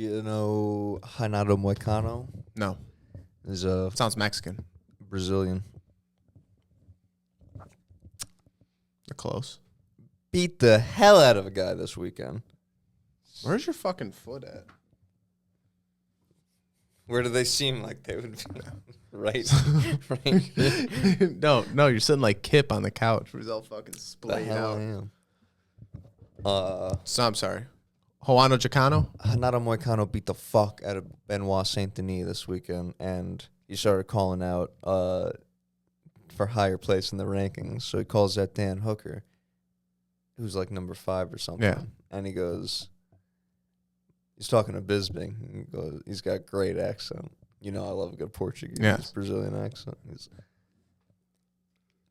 You know Renato Moicano? No. Is a Sounds Mexican. Brazilian. They're close. Beat the hell out of a guy this weekend. Where's your fucking foot at? Where do they seem like they would be? Right. Right. No, you're sitting like Kip on the couch. Where's all fucking The splayed hell out? I am. So I'm sorry. Juano Chicano? Renato Moicano beat the fuck out of Benoit Saint Denis this weekend, and he started calling out for higher place in the rankings. So he calls that Dan Hooker, who's like number 5 or something. Yeah. And he goes, he's talking to Bisping. He goes, he's got great accent. You know, I love a good Portuguese, Brazilian accent.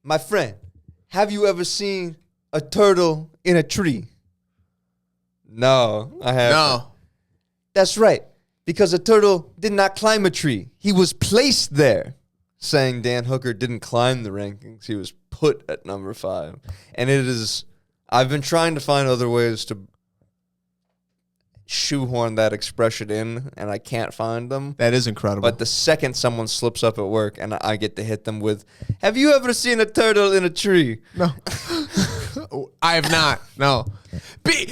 My friend, have you ever seen a turtle in a tree? No, I haven't. No. That's right, because a turtle did not climb a tree. He was placed there. Saying Dan Hooker didn't climb the rankings. He was put at number 5. And it is, I've been trying to find other ways to shoehorn that expression in, and I can't find them. That is incredible. But the second someone slips up at work and I get to hit them with, have you ever seen a turtle in a tree? No. I have not. No.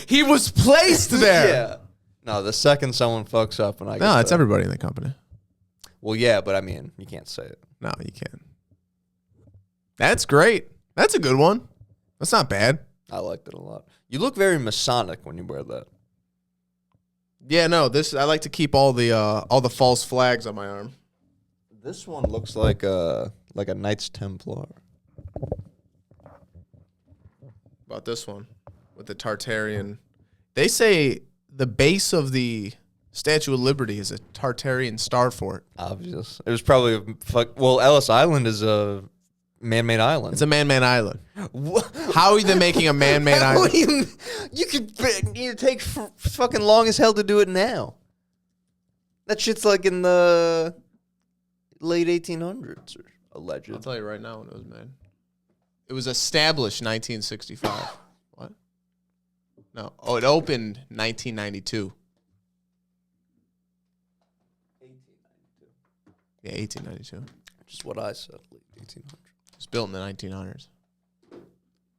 He was placed there. Yeah. No, the second someone fucks up and I get No, it's everybody in the company. Well, yeah, but I mean, you can't say it. No, you can't. That's great. That's a good one. That's not bad. I liked it a lot. You look very Masonic when you wear that. Yeah, no, I like to keep all the false flags on my arm. This one looks like a Knights Templar. About this one with the Tartarian. They say the base of the Statue of Liberty is a Tartarian star fort. Obvious. It was probably Ellis Island is a man-made island. It's a man-made island. How are they making a man-made island? You could take fucking long as hell to do it now. That shit's like in the late 1800s, or alleged. I'll tell you right now when it was made. It was established 1965. What? No. Oh, it opened 1992. 1892. Yeah, 1892. Just what I said, late 1800s. It was built in the 1900s.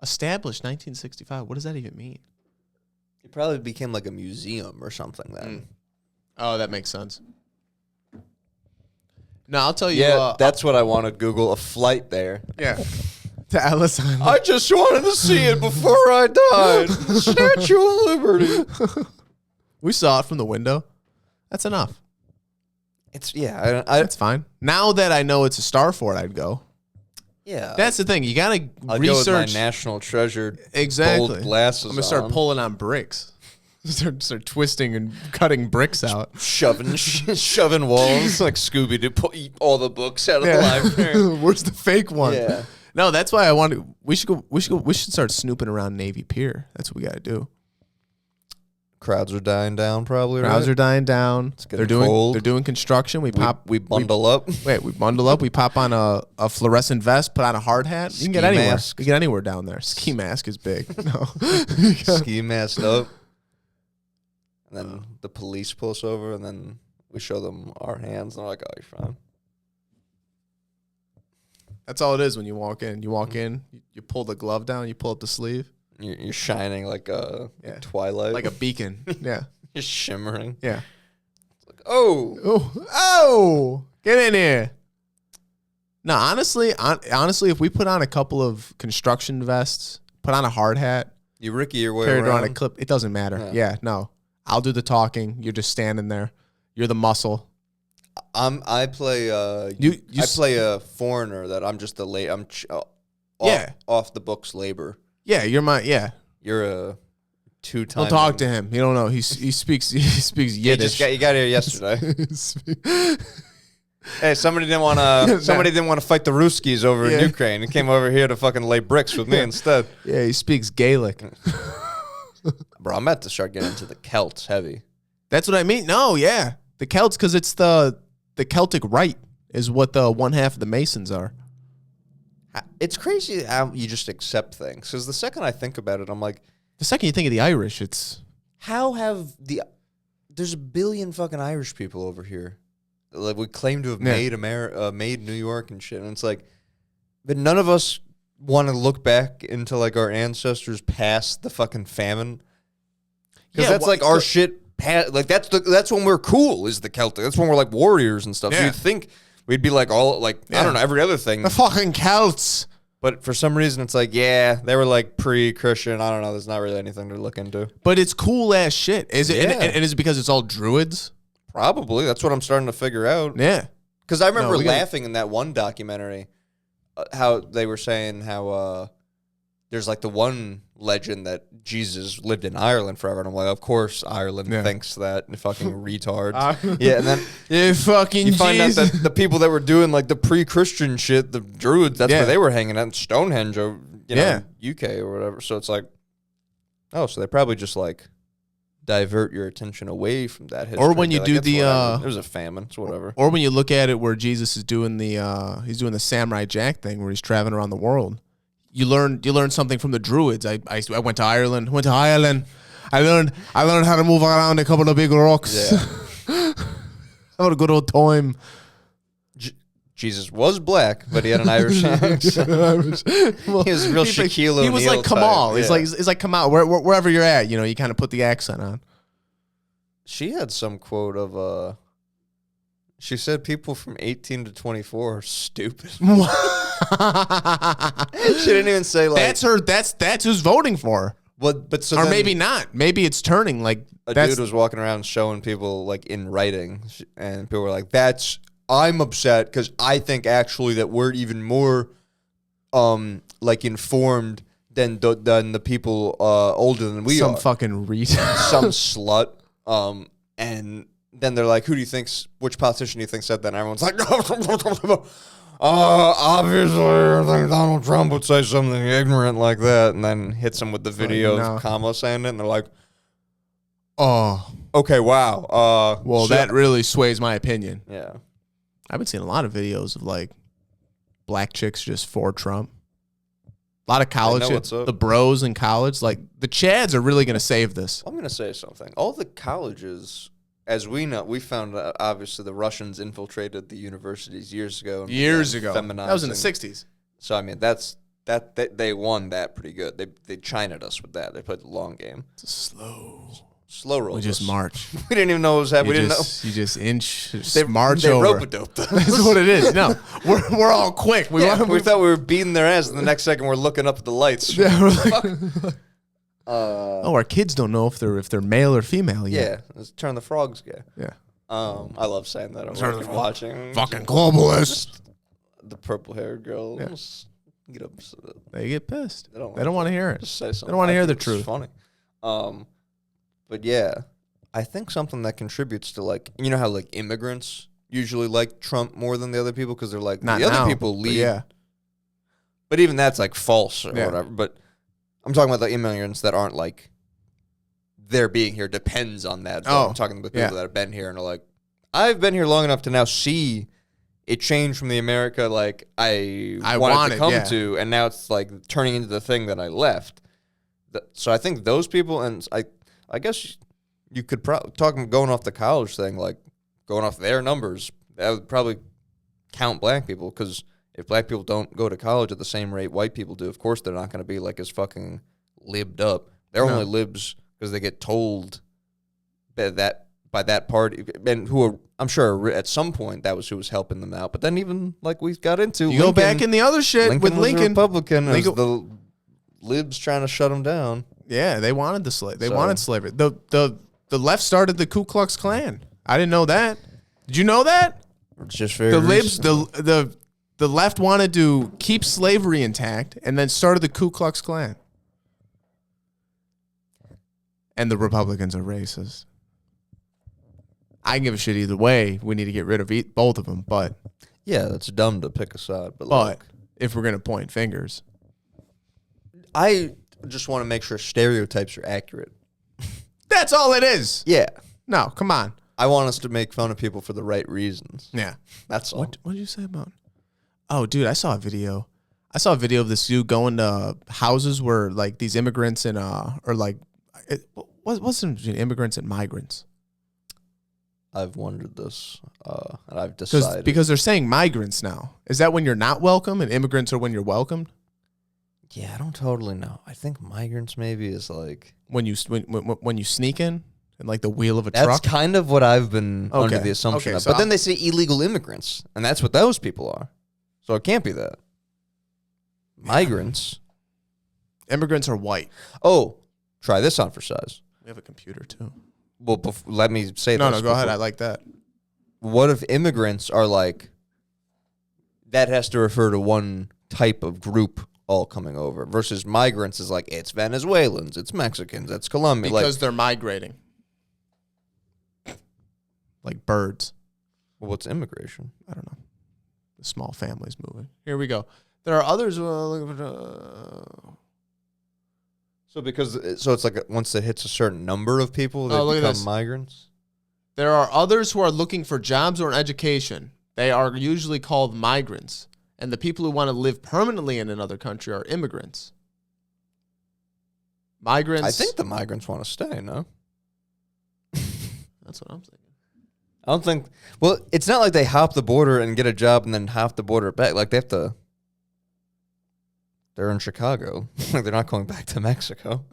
Established 1965. What does that even mean? It probably became like a museum or something then. Oh, that makes sense. No, I'll tell you. Yeah, that's what I want to Google, a flight there. Yeah. To Ellis Island. I just wanted to see it before I died. Statue of Liberty. We saw it from the window. That's enough. It's That's fine. Now that I know it's a star fort, I'd go. Yeah. That's the thing. You gotta I'll research. go with my national treasure. Exactly. Gold glasses. I'm gonna start pulling on bricks. Start twisting and cutting bricks out. Shoving walls like Scooby to pull all the books out of the library. Where's the fake one? Yeah. No, that's why I want to. We should start snooping around Navy Pier. That's what we got to do. Crowds are dying down, probably. Crowds are dying down. They're doing. They're doing construction. We bundle up. We bundle up. We pop on a fluorescent vest. Put on a hard hat. You can get anywhere. Mask. You can get anywhere down there. Ski mask is big. No. Ski masked up. And then the police pull us over, and then we show them our hands, and they're like, "Oh, you're fine." That's all it is when you walk in. You walk in, you pull the glove down, you pull up the sleeve. You're shining like a twilight, like a beacon. Yeah, you're shimmering. Yeah. It's like, oh, get in here. No, honestly, if we put on a couple of construction vests, put on a hard hat, you Ricky your way carry it around on a clip, it doesn't matter. Yeah, no, I'll do the talking. You're just standing there. You're the muscle. I play I play a foreigner that I'm just off the books labor. Yeah, You're a two-time. Don't talk to him. You don't know. He speaks Yiddish. You got here yesterday. Hey, somebody didn't want to fight the Ruskies over in Ukraine and came over here to fucking lay bricks with me instead. Yeah, he speaks Gaelic. Bro, I'm about to start getting into the Celts heavy. That's what I mean. No, yeah. The Celts, because it's the Celtic Rite is what the one half of the Masons are. It's crazy how you just accept things. Because the second I think about it, I'm like... The second you think of the Irish, it's... How have the there's a billion fucking Irish people over here. Like we claim to have made New York and shit, and it's like, but none of us want to look back into like our ancestors past the fucking famine, because that's like our shit. Like that's when we're cool, is the Celtic. That's when we're like warriors and stuff. So you'd think we'd be like all like I don't know, every other thing. The fucking Celts. But for some reason, it's like, yeah, they were like pre-Christian. I don't know. There's not really anything to look into. But it's cool ass shit. Is it? Yeah. And is it because it's all druids? Probably. That's what I'm starting to figure out. Yeah. Because I remember laughing in that one documentary, how they were saying how there's like the one legend that Jesus lived in Ireland forever. And I'm like, of course Ireland thinks that. Fucking retard. Yeah, and then you find out that the people that were doing like the pre-Christian shit, the Druids, that's where they were hanging out in Stonehenge, or, UK or whatever. So it's like, oh, so they probably just like divert your attention away from that history. Or when you do there's a famine, it's whatever. Or when you look at it where Jesus is doing he's doing the Samurai Jack thing where he's traveling around the world. You learn something from the Druids. I went to Ireland. I learned how to move around a couple of big rocks. Yeah. Have a good old time. Jesus was black, but he had an Irish accent. Well, he was real Shaquille O'Neal. He was like Kamal. Yeah. He's like Kamal. Wherever you're at, you kind of put the accent on. She had some quote of she said people from 18 to 24 are stupid. She didn't even say like that's her. That's who's voting for her. But so or maybe not. Maybe it's turning like a dude was walking around showing people like in writing, and people were like, I'm upset because I think actually that we're even more like informed than the people older than we are. Some fucking retard. Some slut. And then they're like, which politician do you think said that? And everyone's like, obviously I think Donald Trump would say something ignorant like that, and then hits him with the video of Kamala saying it, and they're like, oh, okay, wow. Well, that really sways my opinion. Yeah. I've been seeing a lot of videos of like black chicks just for Trump. A lot of college shit. The bros in college, like the Chads are really going to save this. I'm going to say something. All the colleges, as we know, we found obviously the Russians infiltrated the universities years ago. That was in the 60s. So I mean, they won that pretty good. They Chinaed us with that. They played the long game. It's slow roll. We just march. We didn't even know what was happening. We didn't know. You just march they over. They rope-a-doped us. That's what it is. No, we're all quick. We thought we were beating their ass, and the next second we're looking up at the lights. Yeah, we're like, our kids don't know if they're male or female yet. Yeah, let's turn the frogs gay. Yeah. I love saying that. I'm watching. Fucking globalist. The purple-haired girls get upset. They get pissed. They don't want to hear it. Just say something. They don't want to hear the truth. It's funny. But yeah, I think something that contributes to like, you know how like immigrants usually like Trump more than the other people because they're like, not the now, other people lead. Yeah. But even that's like false or whatever. But I'm talking about the immigrants that aren't like, their being here depends on that. So I'm talking about people that have been here and are like, I've been here long enough to now see it change from the America like I wanted to come to, and now it's like turning into the thing that I left. So I think those people, and I guess you could talk going off the college thing, like going off their numbers, that would probably count black people, because if black people don't go to college at the same rate white people do, of course they're not going to be like as fucking libbed up. They're only libs because they get told by that party, and who are, I'm sure at some point that was who was helping them out. But then even like we got into, you go back in the other shit with Lincoln. Was a Republican, it was the libs trying to shut him down. Yeah, they wanted the slave. They wanted slavery. The left started the Ku Klux Klan. I didn't know that. Did you know that? It's just very the libs. The left wanted to keep slavery intact, and then started the Ku Klux Klan. And the Republicans are racist. I can give a shit either way. We need to get rid of both of them, but yeah, that's dumb to pick a side. But if we're gonna point fingers, I just want to make sure stereotypes are accurate. That's all it is. Yeah. No, come on. I want us to make fun of people for the right reasons. Yeah. That's all. What did you say about? Oh, dude, I saw a video. Of this dude going to houses where like these immigrants and or like what's between immigrants and migrants? I've wondered this, and I've decided. Because they're saying migrants now. Is that when you're not welcome, and immigrants are when you're welcomed? Yeah, I don't totally know. I think migrants maybe is like When you sneak in like the wheel of a that's truck. kind of what I've been under the assumption of. So but then they say illegal immigrants, and that's what those people are. So it can't be that. Migrants. Immigrants are white. Oh, try this on for size. We have a computer too. Well, let me say No, this. go ahead. I like that. What if immigrants are like, that has to refer to one type of group all coming over versus migrants is like, it's Venezuelans, it's Mexicans, it's Colombian. Because they're migrating. Like birds. Well, what's immigration? I don't know. The small families moving. Here we go. There are others. So it's like once it hits a certain number of people, they become migrants? There are others who are looking for jobs or education. They are usually called migrants. And the people who want to live permanently in another country are immigrants. Migrants. I think the migrants want to stay, no? That's what I'm thinking. I don't think... Well, it's not like they hop the border and get a job and then hop the border back. Like, they have to... They're in Chicago. Like, they're not going back to Mexico.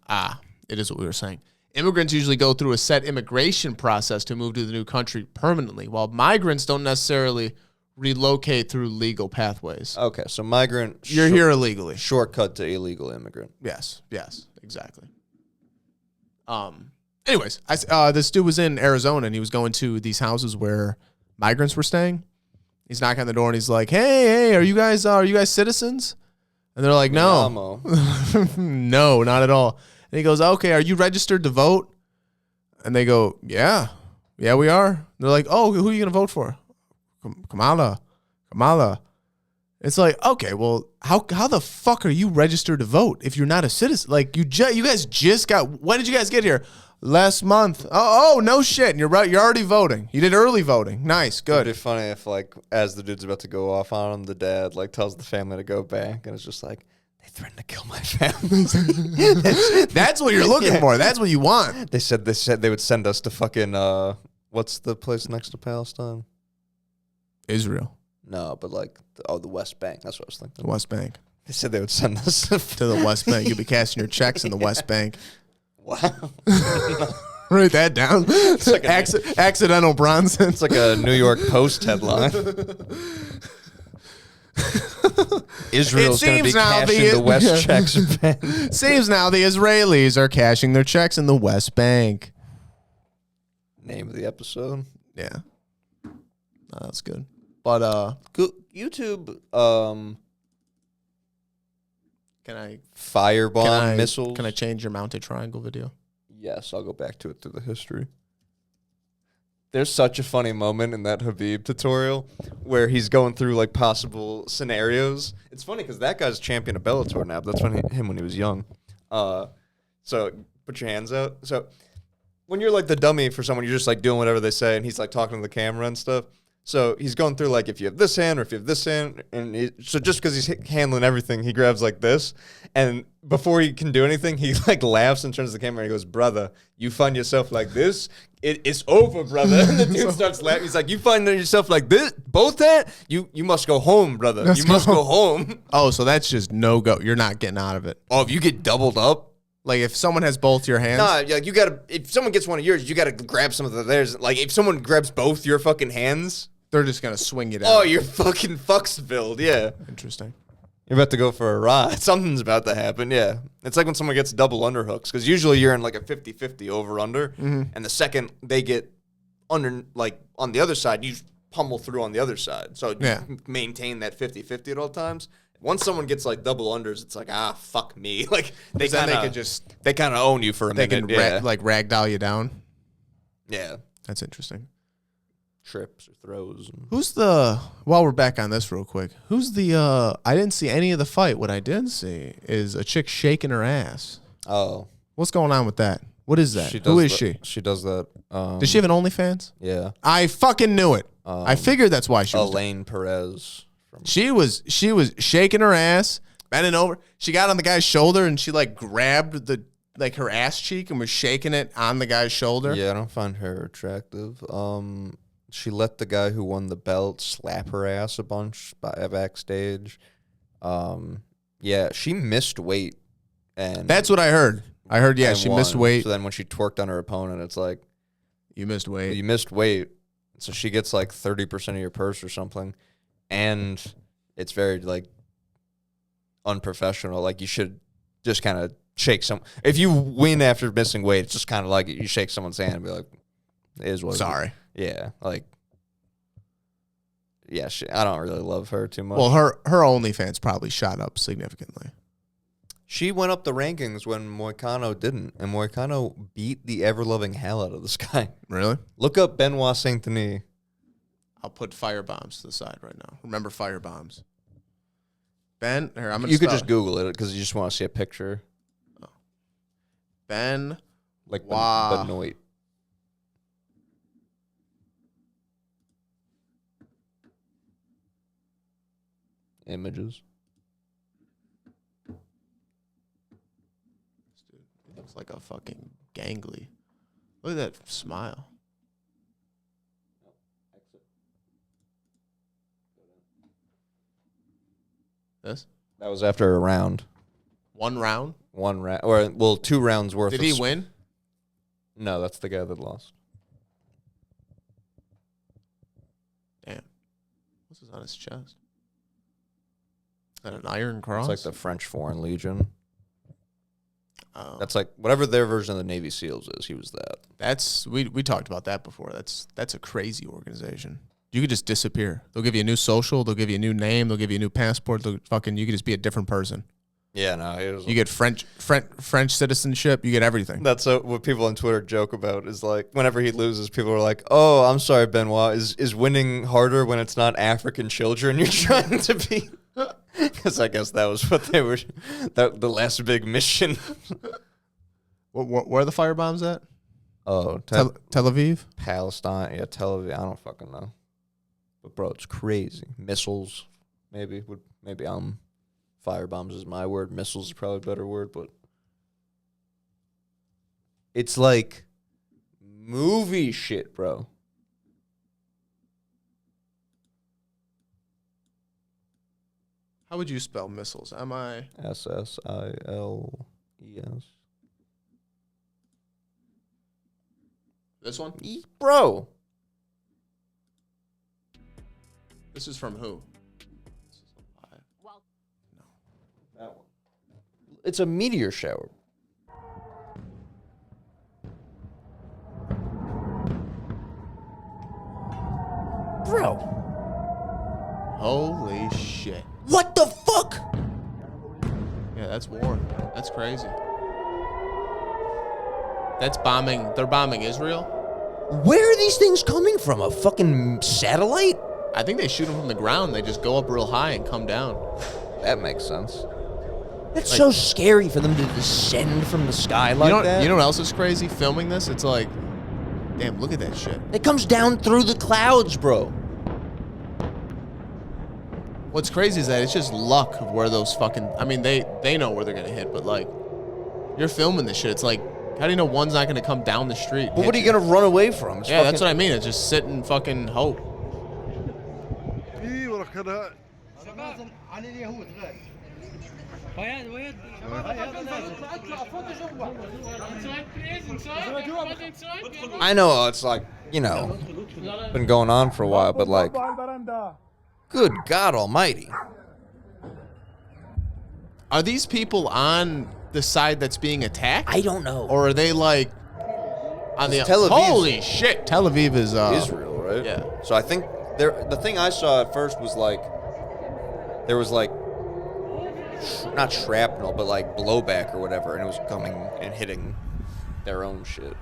It is what we were saying. Immigrants usually go through a set immigration process to move to the new country permanently, while migrants don't necessarily relocate through legal pathways. Okay, so migrant... You're here illegally. Shortcut to illegal immigrant. Yes, exactly. Anyways, this dude was in Arizona, and he was going to these houses where migrants were staying. He's knocking on the door, and he's like, hey, are you guys citizens? And they're like, no. No, not at all. And he goes, okay, are you registered to vote? And they go, yeah, we are. And they're like, oh, who are you going to vote for? Kamala. It's like, okay, well, how the fuck are you registered to vote if you're not a citizen? Like, you guys just got, when did you guys get here? Last month. Oh, no shit. And you're right. You're already voting. You did early voting. Nice. Good. It'd be funny if, like, as the dude's about to go off on him, the dad, like, tells the family to go back. And it's just like, they threatened to kill my family. That's what you're looking for. That's what you want. They said they would send us to fucking, what's the place next to Palestine? Israel. No, but, like, the West Bank. That's what I was thinking. The West Bank. They said they would send us to the West Bank. You'll be cashing your checks in the West Bank. Wow. Write that down. It's like accidental Bronson. It's like a New York Post headline. Israel's going to be cashing the West checks bank. Seems now the Israelis are cashing their checks in the West Bank. Name of the episode. Yeah. Oh, that's good. But YouTube can I firebomb missiles? Can I change your mounted triangle video? Yes, I'll go back to it through the history. There's such a funny moment in that Habib tutorial where he's going through like possible scenarios. It's funny because that guy's champion of Bellator now. That's him when he was young. So put your hands out. So when you're like the dummy for someone, you're just like doing whatever they say, and he's like talking to the camera and stuff. So he's going through like if you have this hand or if you have this hand, and so just because he's handling everything, he grabs like this, and before he can do anything, he like laughs and turns to the camera and he goes, "Brother, you find yourself like this, it's over, brother." And the dude starts laughing. He's like, "You find yourself like this, both that? You must go home, brother. You must go home." Oh, so that's just no go. You're not getting out of it. Oh, if you get doubled up. Like if someone has both your hands? Nah, like you gotta. If someone gets one of yours, you gotta grab some of theirs. Like if someone grabs both your fucking hands, they're just gonna swing you down. Oh, you're fucking fucksville, yeah. Interesting. You're about to go for a ride. Something's about to happen, yeah. It's like when someone gets double underhooks, because usually you're in like a 50-50 over-under, and the second they get under, like on the other side, you pummel through on the other side. So you maintain that 50-50 at all times. Once someone gets like double unders, it's like, fuck me. Like they kind of own you for a minute. They can ragdoll you down. Yeah. That's interesting. Trips or throws. While we're back on this real quick, I didn't see any of the fight. What I did see is a chick shaking her ass. Oh. What's going on with that? What is that? Who is she? She does that. Does she have an OnlyFans? Yeah. I fucking knew it. I figured that's why she was. Elaine Perez. She was shaking her ass, bending over. She got on the guy's shoulder and she like grabbed like her ass cheek and was shaking it on the guy's shoulder. Yeah, I don't find her attractive. She let the guy who won the belt slap her ass a bunch backstage. Yeah, she missed weight, and That's what I heard. I heard, yeah, she missed weight. So then when she twerked on her opponent, it's like, you missed weight. you missed weight. So she gets like 30% of your purse or something, and it's very like unprofessional. Like you should just kind of shake some. If you win after missing weight, it's just kind of like you shake someone's hand and be like, "It is what." Sorry. Yeah, like, yeah. I don't really love her too much. Well, her OnlyFans probably shot up significantly. She went up the rankings when Moicano didn't, and Moicano beat the ever-loving hell out of this guy. Really? Look up Benoit Saint-Denis. I'll put firebombs to the side right now. Remember firebombs. Ben, here, I'm gonna. You could just Google it because you just want to see a picture. Oh. Ben, like wow. Benoit. Images. Dude, he looks like a fucking gangly. Look at that smile. This? That was after a round. 1 round? 1 round, or well, 2 rounds worth. Did he win? No, that's the guy that lost. Damn. What's this on his chest? Is that an iron cross? It's like the French Foreign Legion. Oh. That's like whatever their version of the Navy SEALs is. He was that. That's we talked about that before. That's a crazy organization. You could just disappear. They'll give you a new social. They'll give you a new name. They'll give you a new passport. You could just be a different person. Yeah, no. You get French citizenship. You get everything. That's what people on Twitter joke about. Is like whenever he loses, people are like, "Oh, I'm sorry, Benoit. Is winning harder when it's not African children you're trying to be?" Because I guess that was what they were. The last big mission. Where are the firebombs at? Oh, Tel Aviv, Palestine. Yeah, Tel Aviv. I don't fucking know. But bro, it's crazy. Missiles, maybe firebombs is my word. Missiles is probably a better word, but it's like movie shit, bro. How would you spell missiles? Siles. This one? Bro. This is from who? This is alive. No. That one. It's a meteor shower. Bro. Holy shit. What the fuck? Yeah, that's war. That's crazy. That's bombing. They're bombing Israel? Where are these things coming from? A fucking satellite? I think they shoot them from the ground. They just go up real high and come down. That makes sense. That's so scary for them to descend from the sky like that. You know what else is crazy? Filming this, it's like, damn, look at that shit. It comes down through the clouds, bro. What's crazy is that it's just luck of where those fucking... I mean, they know where they're going to hit, but, like, you're filming this shit. It's like, how do you know one's not going to come down the street? But what are you going to run away from? Yeah, that's what I mean. It's just sit and fucking hope. I know it's like, been going on for a while, but like, good God almighty. Are these people on the side that's being attacked? I don't know. Or are they like on the Tel Aviv? Holy shit. Tel Aviv is Israel, right? Yeah. So I think the thing I saw at first was like there was like not shrapnel, but like blowback or whatever, and it was coming and hitting their own shit.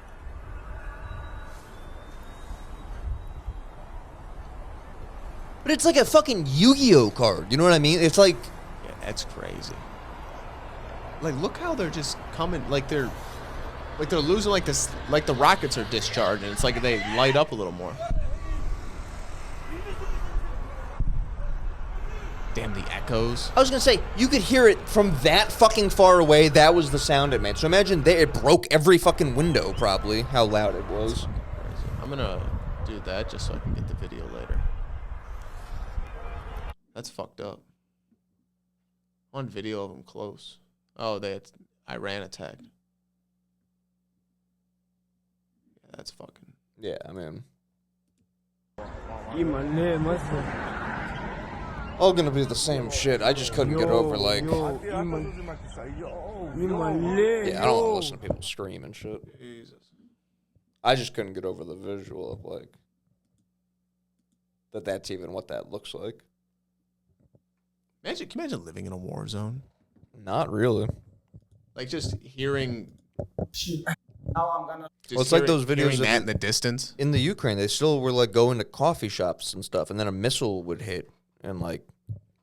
But it's like a fucking Yu-Gi-Oh card. You know what I mean? It's like... Yeah, that's crazy. Like, look how they're just coming. Like, they're losing like this. Like, the rockets are discharging. It's like they light up a little more. Damn, the echoes. I was gonna say, you could hear it from that fucking far away. That was the sound it made. So imagine it broke every fucking window, probably, how loud it was. I'm gonna do that just so I can get the video later. That's fucked up. One video of them close. Oh, they had Iran attacked. Yeah, that's fucking. Yeah, I mean. All gonna be the same shit. I just couldn't get over, like. Yeah, I don't want to listen to people scream and shit. Jesus. I just couldn't get over the visual of, like, that's even what that looks like. Can you imagine living in a war zone? Not really. Like, just hearing. Well, it's like those videos that in the distance. In the Ukraine, they still were, like, going to coffee shops and stuff, and then a missile would hit, and, like.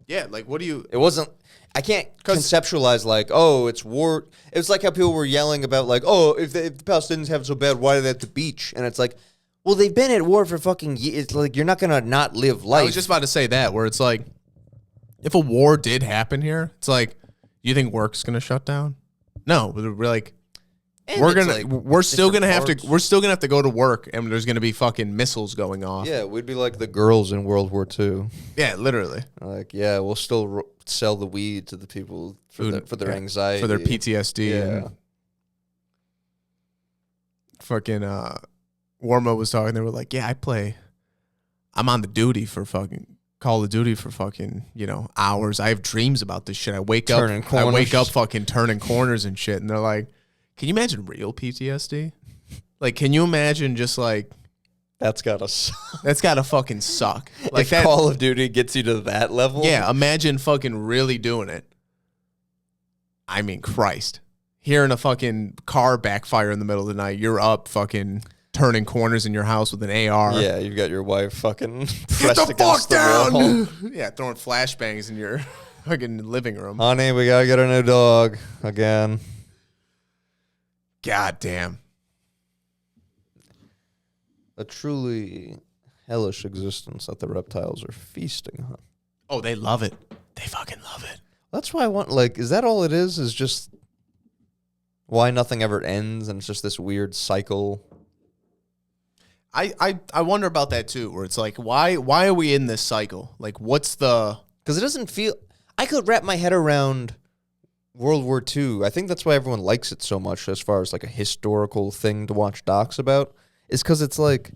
Yeah, like, what do you... It wasn't... I can't conceptualize, like, oh, it's war... It was like how people were yelling about, like, oh, if the Palestinians have it so bad, why are they at the beach? And it's like, well, they've been at war for fucking years. It's like, you're not going to not live life. I was just about to say that, where it's like, if a war did happen here, it's like, you think work's going to shut down? No, we're like... We're still gonna have to go to work, and there's gonna be fucking missiles going off. Yeah, we'd be like the girls in World War II. Yeah, literally. Like, yeah, we'll still sell the weed to the people for their anxiety, for their PTSD. Yeah. And fucking Warmo was talking. They were like, "Yeah, I'm on the duty for fucking Call of Duty for fucking hours. I have dreams about this shit. I wake up fucking turning corners and shit." And they're like. Can you imagine real PTSD? Like, can you imagine just like... That's gotta suck. That's gotta fucking suck. Like, if that Call of Duty gets you to that level? Yeah, imagine fucking really doing it. I mean, Christ. Hearing a fucking car backfire in the middle of the night, you're up fucking turning corners in your house with an AR. Yeah, you've got your wife fucking pressed against the wall. Yeah, throwing flashbangs in your fucking living room. Honey, we gotta get a new dog again. God damn. A truly hellish existence that the reptiles are feasting on. Oh, they love it. They fucking love it. That's why I want, like, is that all it is? Is just why nothing ever ends and it's just this weird cycle? I wonder about that too, where it's like, why are we in this cycle? Like, what's the... Because it doesn't feel... I could wrap my head around... World War II, I think that's why everyone likes it so much as far as like a historical thing to watch docs about, is because it's like,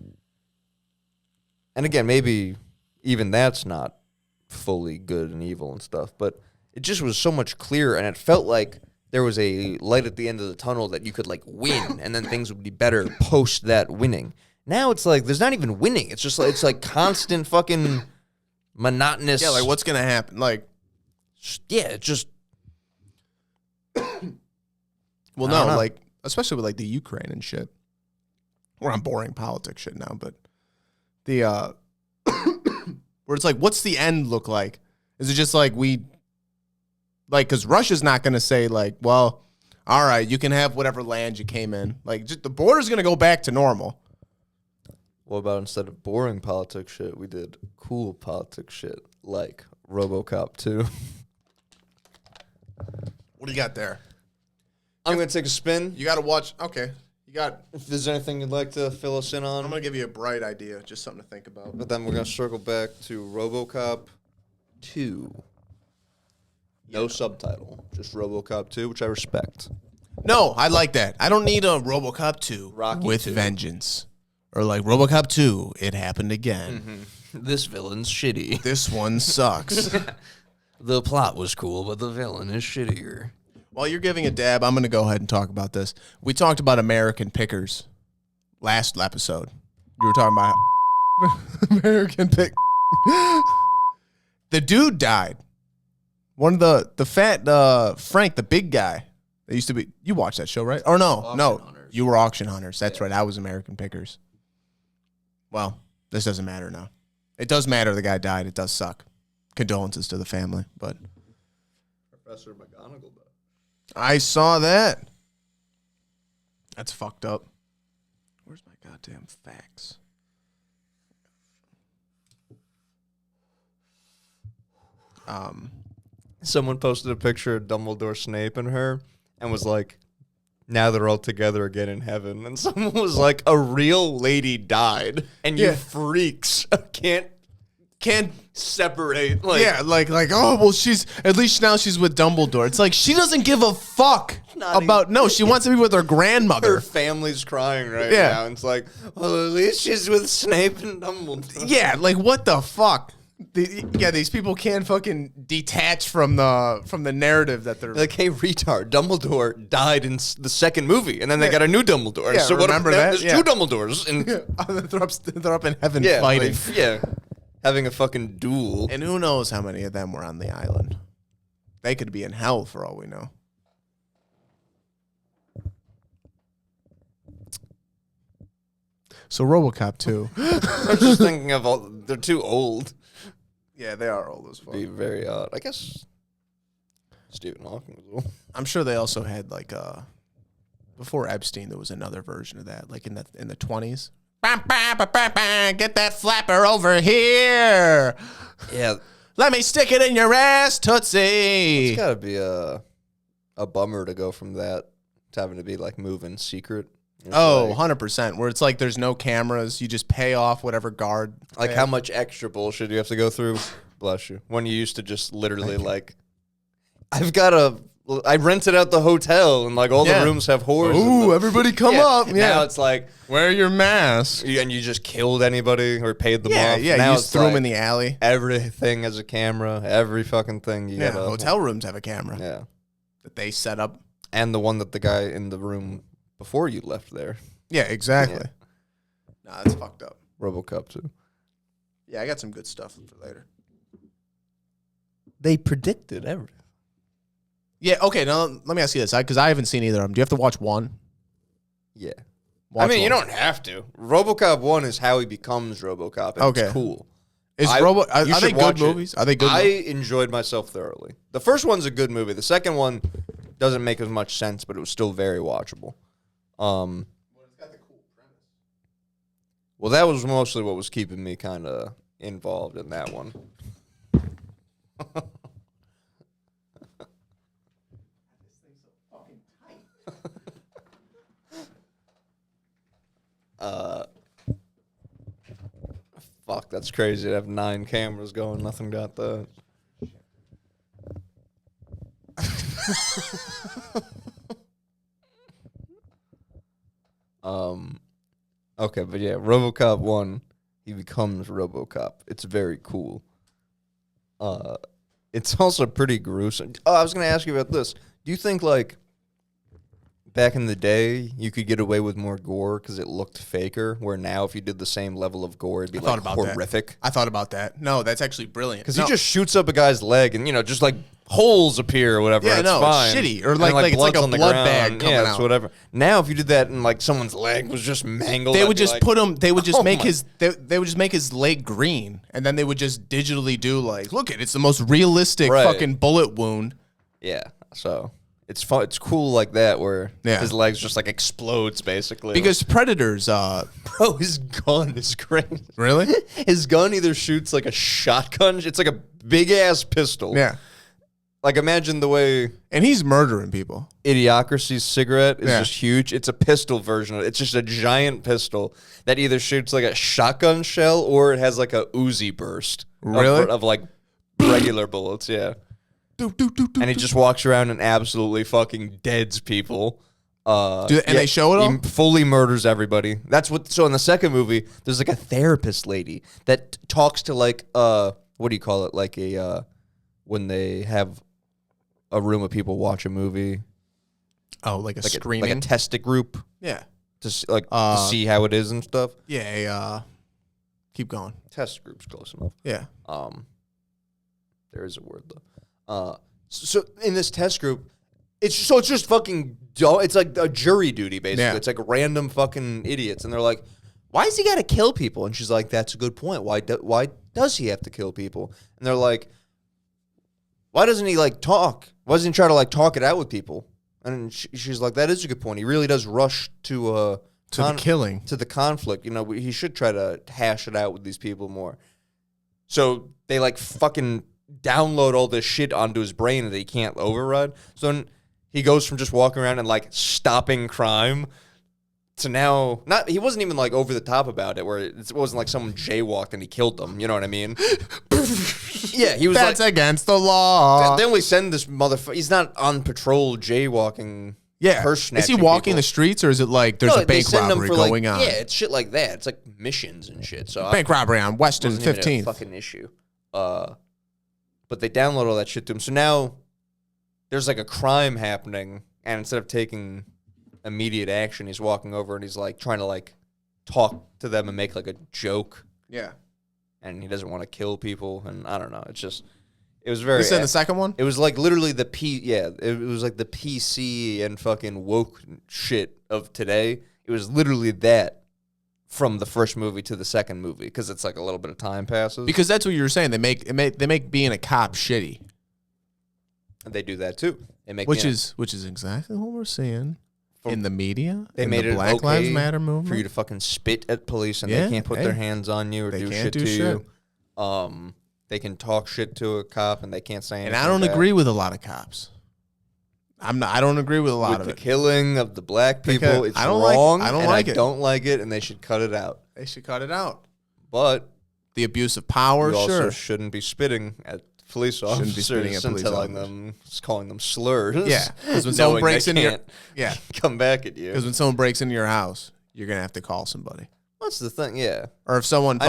and again, maybe even that's not fully good and evil and stuff, but it just was so much clearer and it felt like there was a light at the end of the tunnel that you could like win and then things would be better post that winning. Now it's like, there's not even winning. It's just like, it's like constant fucking monotonous. Yeah, like what's going to happen? Like, yeah, it's just. Well, no, like, especially with, like, the Ukraine and shit. We're on boring politics shit now, but the, where it's like, what's the end look like? Is it just like because Russia's not going to say, like, well, all right, you can have whatever land you came in. Like, just, the border's going to go back to normal. What about instead of boring politics shit, we did cool politics shit, like RoboCop 2? What do you got there? I'm going to take a spin. You got to watch. Okay. If there's anything you'd like to fill us in on. I'm going to give you a bright idea, just something to think about. But then we're going to circle back to RoboCop 2. No subtitle. Just RoboCop 2, which I respect. No, I like that. I don't need a RoboCop 2 Rocky with 2. Vengeance. Or like RoboCop 2, it happened again. Mm-hmm. This villain's shitty. This one sucks. The plot was cool, but the villain is shittier. While you're giving a dab, I'm going to go ahead and talk about this. We talked about American Pickers last episode. You were talking about American Pick. The dude died. One of the fat Frank, the big guy. That used to be. You watched that show, right? Or no, Hunters. You were Auction Hunters. That's right. I was American Pickers. Well, this doesn't matter now. It does matter. The guy died. It does suck. Condolences to the family, but Professor McGonagall. I saw that. That's fucked up. Where's my goddamn facts? Someone posted a picture of Dumbledore, Snape, and her, and was like, now they're all together again in heaven. And someone was like, a real lady died, and you freaks can't separate. Like, yeah, like, oh, well, she's, at least now she's with Dumbledore. It's like, she doesn't give a fuck about, no, she wants to be with her grandmother. her family's crying right now. And it's like, well, at least she's with Snape and Dumbledore. Yeah, like, what the fuck? These people can't fucking detach from the narrative that they're like, hey, retard, Dumbledore died in the second movie, and then they got a new Dumbledore. Yeah, so what? remember that? There's two Dumbledores, and they're up in heaven fighting. Having a fucking duel. And who knows how many of them were on the island? They could be in hell for all we know. So RoboCop 2. I'm just thinking of all. They're too old. Yeah, they are old as fuck. Be very odd. I guess Stephen Hawking was old. I'm sure they also had like before Epstein, there was another version of that, like in the 20s. Get that flapper over here. Yeah. Let me stick it in your ass, Tootsie. It's gotta be a bummer to go from that to having to be like moving secret. Oh, 100%. Where it's like there's no cameras. You just pay off whatever guard. Like how much extra bullshit you have to go through. Bless you. When you used to just literally like, I rented out the hotel and like all the rooms have whores. Ooh, everybody come up. Yeah. Now it's like, wear your mask. And you just killed anybody or paid them off. Yeah, now you just threw them in the alley. Everything has a camera. Every fucking thing. You gotta, hotel rooms have a camera. Yeah. That they set up. And the one that the guy in the room before you left there. Yeah, exactly. Yeah. Nah, that's fucked up. RoboCop 2. Yeah, I got some good stuff for later. They predicted everything. Yeah, okay, now let me ask you this, because I haven't seen either of them. Do you have to watch one? Yeah. Watch you don't have to. RoboCop 1 is how he becomes RoboCop, and it's cool. Are they good movies? Are they good movies? I enjoyed myself thoroughly. The first one's a good movie. The second one doesn't make as much sense, but it was still very watchable. Well, it's got the cool premise. Well, that was mostly what was keeping me kind of involved in that one. Fuck, that's crazy to have 9 cameras going. Nothing got that. Okay, but yeah, RoboCop 1, he becomes RoboCop. It's very cool. It's also pretty gruesome. Oh, I was going to ask you about this. Do you think, like, back in the day, you could get away with more gore because it looked faker, where now if you did the same level of gore, it'd be, like, horrific? I thought about that. No, that's actually brilliant. Because he just shoots up a guy's leg and, just, like, holes appear or whatever. Yeah, it's fine. It's shitty. Or, like it's like a blood bag coming out. It's whatever. Now, if you did that and, like, someone's leg was just mangled, they would just put him, they would just make they would just make his leg green, and then they would just digitally do, like, look, it's the most realistic fucking bullet wound. Yeah, so... It's fun. It's cool like that, where his legs just like explodes basically. Because Predators, bro, his gun is crazy. Really? His gun either shoots like a shotgun. It's like a big ass pistol. Yeah. Like imagine the way. And he's murdering people. Idiocracy's cigarette is just huge. It's a pistol version of it. It's just a giant pistol that either shoots like a shotgun shell or it has like a Uzi burst. Really? Of like regular bullets. Yeah. And he just walks around and absolutely fucking deads people. They show it all? He fully murders everybody. That's what. So in the second movie, there's like a therapist lady that talks to like what do you call it? Like a when they have a room of people watch a movie. Oh, like a screening, like a test group. Yeah, to see how it is and stuff. Yeah. Keep going. Test group's close enough. Yeah. There is a word though. So in this test group, it's just fucking dull. It's like a jury duty, basically. Yeah. It's like random fucking idiots. And they're like, why does he got to kill people? And she's like, that's a good point. Why does he have to kill people? And they're like, why doesn't he like talk? Why doesn't he try to like talk it out with people? And she's like, that is a good point. He really does rush to the killing, to the conflict. He should try to hash it out with these people more. So they like fucking download all this shit onto his brain that he can't override. So then he goes from just walking around and like stopping crime to now, he wasn't even like over the top about it, where it wasn't like someone jaywalked and he killed them. You know what I mean? Yeah, he was That's against the law. They only send this motherfucker. He's not on patrol jaywalking. Yeah. Is he walking the streets, or is it like there's a bank robbery going on? Yeah, it's shit like that. It's like missions and shit. So bank robbery on Western 15th. Fucking issue. But they download all that shit to him. So now there's like a crime happening, and instead of taking immediate action, he's walking over and he's like trying to like talk to them and make like a joke. Yeah. And he doesn't want to kill people, and I don't know. It's just, it was very. This in the second one? It was like literally it was like the PC and fucking woke shit of today. It was literally that from the first movie to the second movie, because it's like a little bit of time passes. Because that's what you were saying. They make being a cop shitty. And they do that too. They make which is exactly what we're seeing in the media. They made the it Black okay Lives Matter movement for you to fucking spit at police, and they can't put their hands on you or do shit to you. They can talk shit to a cop, and they can't say anything. And I don't agree with a lot of cops. I don't agree with a lot of the it. killing of the black people. It's wrong. I don't like it, and they should cut it out. They should cut it out. But the abuse of power, you also shouldn't be spitting at police officers and calling them slurs. Yeah, because when someone breaks into come back at you. Because when someone breaks into your house, you're gonna have to call somebody. That's the thing, yeah. Or if someone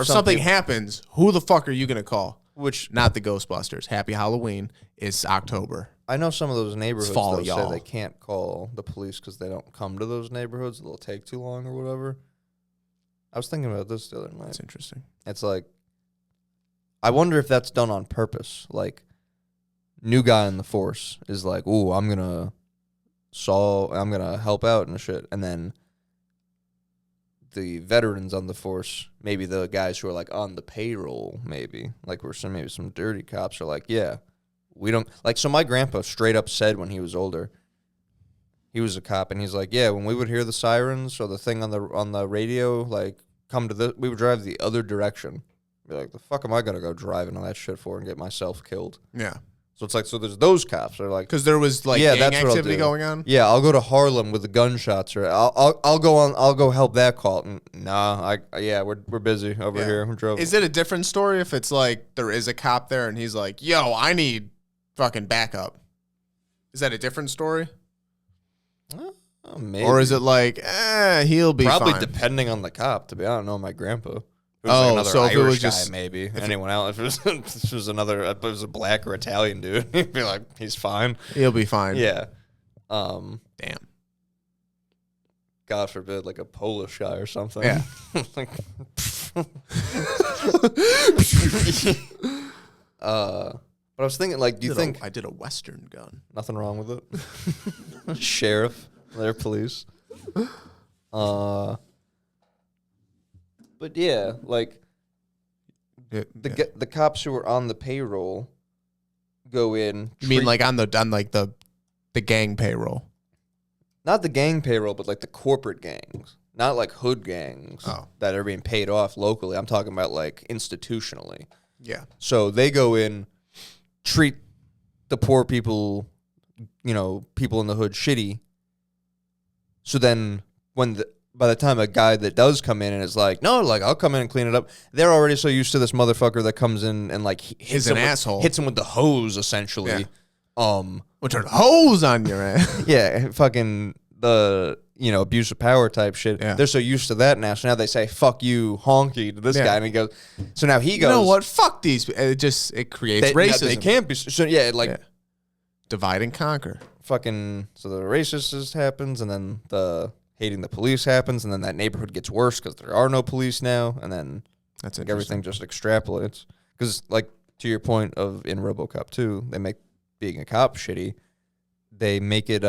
something happens, who the fuck are you gonna call? Which, not the Ghostbusters. Happy Halloween. It's October. I know some of those neighborhoods fall, say they can't call the police because they don't come to those neighborhoods. It'll take too long or whatever. I was thinking about this the other night. That's interesting. It's like, I wonder if that's done on purpose. Like, new guy in the force is like, ooh, I'm gonna help out and shit. And then the veterans on the force, maybe the guys who are like on the payroll, maybe some dirty cops are like, yeah, we don't like. So my grandpa straight up said when he was older, he was a cop, and he's like, yeah, when we would hear the sirens or the thing on the radio, like we would drive the other direction. Be like, the fuck am I gonna go driving all that shit for and get myself killed? Yeah. So it's like, so there's those cops. They're like, because there was like gang activity going on. Yeah, I'll go to Harlem with the gunshots, or I'll go help that call. Nah, we're busy over here. We're driving. Is it a different story if it's like there is a cop there and he's like, yo, I need fucking backup? Is that a different story? Maybe. Or is it like, he'll be probably fine? Depending on the cop. To be honest, I don't know my grandpa. So Irish if it was guy, just maybe anyone else. If it was a black or Italian dude, he'd be like, he's fine. He'll be fine. Yeah. Damn. God forbid, like a Polish guy or something. Yeah. But I was thinking, like, do you think I did a Western gun? Nothing wrong with it. Sheriff, they're police. But yeah, like the cops who are on the payroll go in. You mean like on the gang payroll? Not the gang payroll, but like the corporate gangs, not like hood gangs that are being paid off locally. I'm talking about like institutionally. Yeah. So they go in, treat the poor people, people in the hood shitty. So then by the time a guy that does come in and is like, no, like, I'll come in and clean it up, they're already so used to this motherfucker that comes in and like hits him with the hose, essentially. Yeah. We'll turn hose on your ass. Yeah, fucking the abuse of power type shit. Yeah. They're so used to that now. So now they say "fuck you, honky" to this guy, and he goes. So now he goes. You know what? Fuck these. It creates racism. They can't be. So divide and conquer. Fucking. So the racist happens, and then the hating the police happens, and then that neighborhood gets worse because there are no police now, and then everything just extrapolates. Because, like, to your point of in RoboCop 2, they make being a cop shitty. They make it,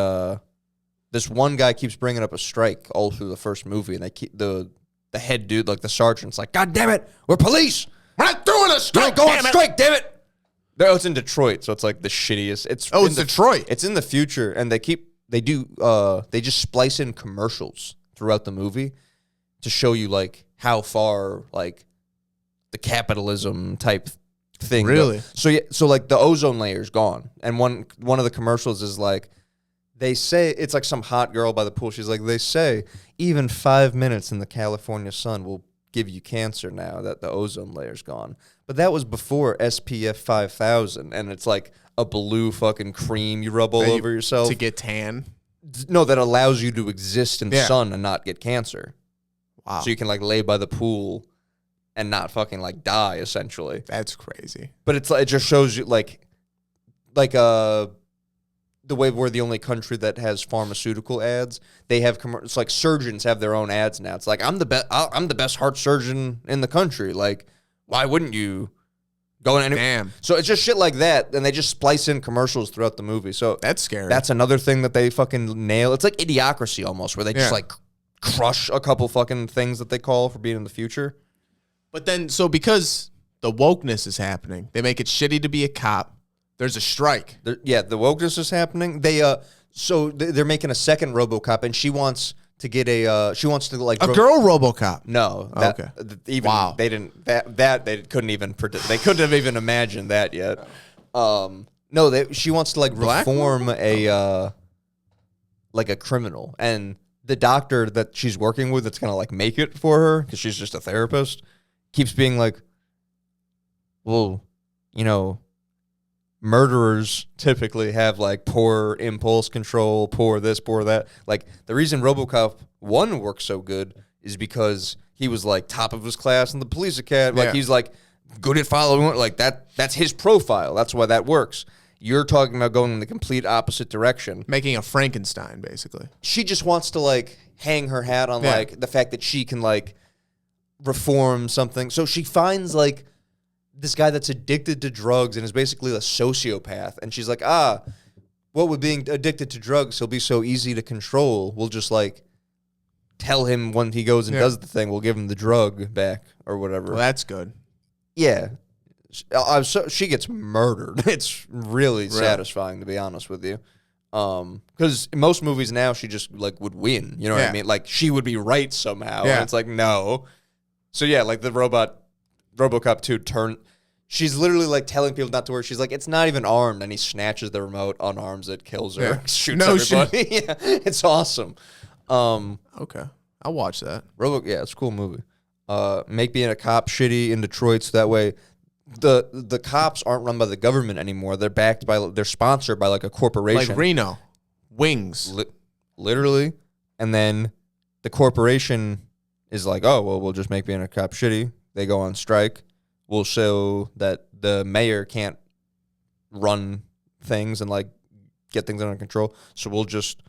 this one guy keeps bringing up a strike all through the first movie, and they keep the head dude, like the sergeant's like, God damn it, we're police! We're not doing a strike! Go on strike, damn it! It's in Detroit, so it's like the shittiest. It's Detroit. It's in the future, and they just splice in commercials throughout the movie to show you like how far like the capitalism type thing. Really? So like the ozone layer is gone, and one of the commercials is like, they say it's like some hot girl by the pool. She's like, they say even 5 minutes in the California sun will give you cancer now that the ozone layer's gone. But that was before SPF 5000, and it's like a blue fucking cream you rub all over yourself to get tan. No, that allows you to exist in the sun and not get cancer. Wow. So you can like lay by the pool and not fucking like die, essentially. That's crazy. But it's like, it just shows you like the way we're the only country that has pharmaceutical ads. They have it's like surgeons have their own ads now. It's like, I'm the best heart surgeon in the country. Like, why wouldn't you go in? Damn. So it's just shit like that, and they just splice in commercials throughout the movie. So that's scary. That's another thing that they fucking nail. It's like Idiocracy almost, where they just like crush a couple fucking things that they call for being in the future. But then, so because the wokeness is happening, they make it shitty to be a cop. There's a strike. The wokeness is happening. They're making a second RoboCop, and she wants to get a girl RoboCop. No, Okay. Wow. They didn't they couldn't even predict. They couldn't have even imagined that yet. She wants to like reform a criminal, and the doctor that she's working with that's gonna like make it for her because she's just a therapist keeps being like, well, murderers typically have like poor impulse control, poor this, poor that. Like the reason RoboCop 1 works so good is because he was like top of his class in the police academy. Like he's like good at following, like that's his profile. That's why that works. You're talking about going in the complete opposite direction. Making a Frankenstein, basically. She just wants to like hang her hat on like the fact that she can like reform something. So she finds like this guy that's addicted to drugs and is basically a sociopath. And she's like, what with being addicted to drugs, he'll be so easy to control. We'll just like tell him when he goes and does the thing, we'll give him the drug back or whatever. Well, that's good. Yeah. So she gets murdered. It's really satisfying, to be honest with you. Because in most movies now, she just like would win. You know what I mean? Like she would be right somehow. Yeah. And it's like, no. So yeah, like the RoboCop 2 she's literally like telling people not to worry. She's like, it's not even armed, and he snatches the remote, unarms it, kills her, shoots everybody. Yeah, it's awesome. Okay, I'll watch that. It's a cool movie. Make being a cop shitty in Detroit, so that way the cops aren't run by the government anymore. They're sponsored by like a corporation, like Reno, Wings, literally, and then the corporation is like, oh well, we'll just make being a cop shitty. They go on strike. We'll show that the mayor can't run things and like get things under control. So we'll just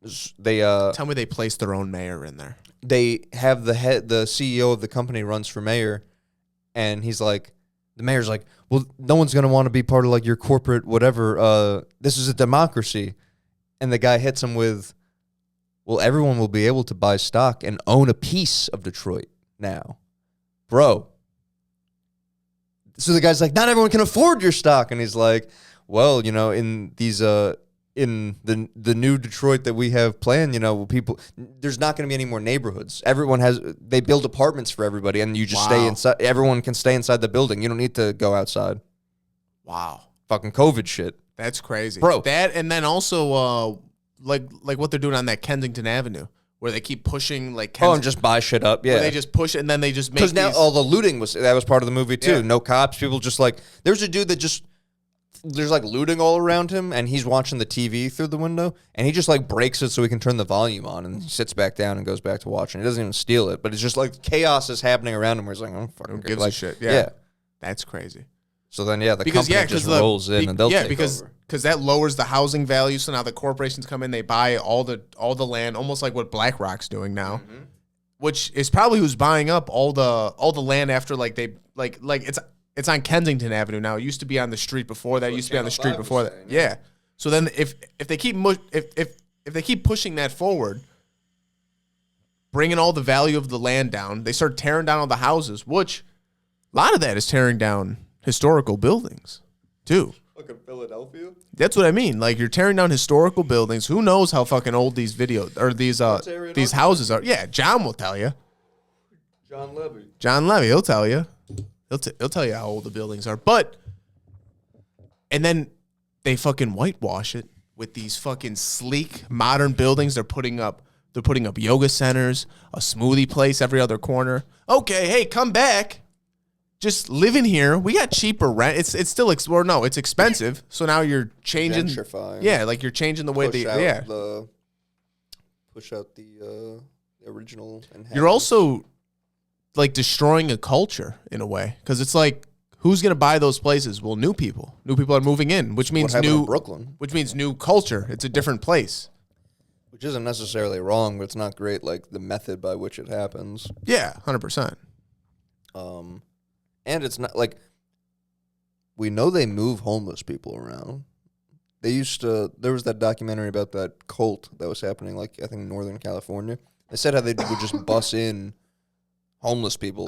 tell me they placed their own mayor in there. They have the CEO of the company runs for mayor, and he's like, the mayor's like, well, no one's gonna want to be part of like your corporate whatever. This is a democracy, and the guy hits him with, well, everyone will be able to buy stock and own a piece of Detroit now. Bro. So the guy's like, not everyone can afford your stock. And he's like, well, in these, in the new Detroit that we have planned, there's not going to be any more neighborhoods. They build apartments for everybody, and you just stay inside. Everyone can stay inside the building. You don't need to go outside. Wow. Fucking COVID shit. That's crazy. Bro. That, and then also, like what they're doing on that Kensington Avenue, where they keep pushing like and just buy shit up. Yeah, they just push it and then they just make. Because now all the looting was part of the movie too. Yeah. No cops. People just like there's a dude that there's like looting all around him, and he's watching the TV through the window, and he just like breaks it so he can turn the volume on, and he sits back down and goes back to watching. He doesn't even steal it, but it's just like chaos is happening around him. Where he's like, oh fucking gives a shit. Yeah, that's crazy. So then, the company just rolls in and they'll take over. Because that lowers the housing value. So now the corporations come in, they buy all the land, almost like what BlackRock's doing now, which is probably who's buying up all the land after like they like it's on Kensington Avenue now. It used to be on the street before that. It used to be on the street before that. Yeah. So then if they keep if they keep pushing that forward, bringing all the value of the land down, they start tearing down all the houses, which a lot of that is tearing down historical buildings, too. Like in Philadelphia? That's what I mean. Like, you're tearing down historical buildings. Who knows how fucking old these houses are? Yeah, John will tell you. John Levy, he'll tell you. He'll tell you how old the buildings are. But, and then they fucking whitewash it with these fucking sleek modern buildings. They're putting up yoga centers, a smoothie place every other corner. Okay, hey, come back. Just live in here. We got cheaper rent. It's still it's expensive. So now you're changing. Gentrifying. Yeah, like you're changing the way push out the original. You're also like destroying a culture in a way, because it's like, who's gonna buy those places? Well, new people. New people are moving in, which means Brooklyn, which means new culture. It's a different place, which isn't necessarily wrong, but it's not great. Like the method by which it happens. Yeah, 100%. And it's not like we know they move homeless people around. They used to. There was that documentary about that cult that was happening, like I think in Northern California. They said how they would just bus in homeless people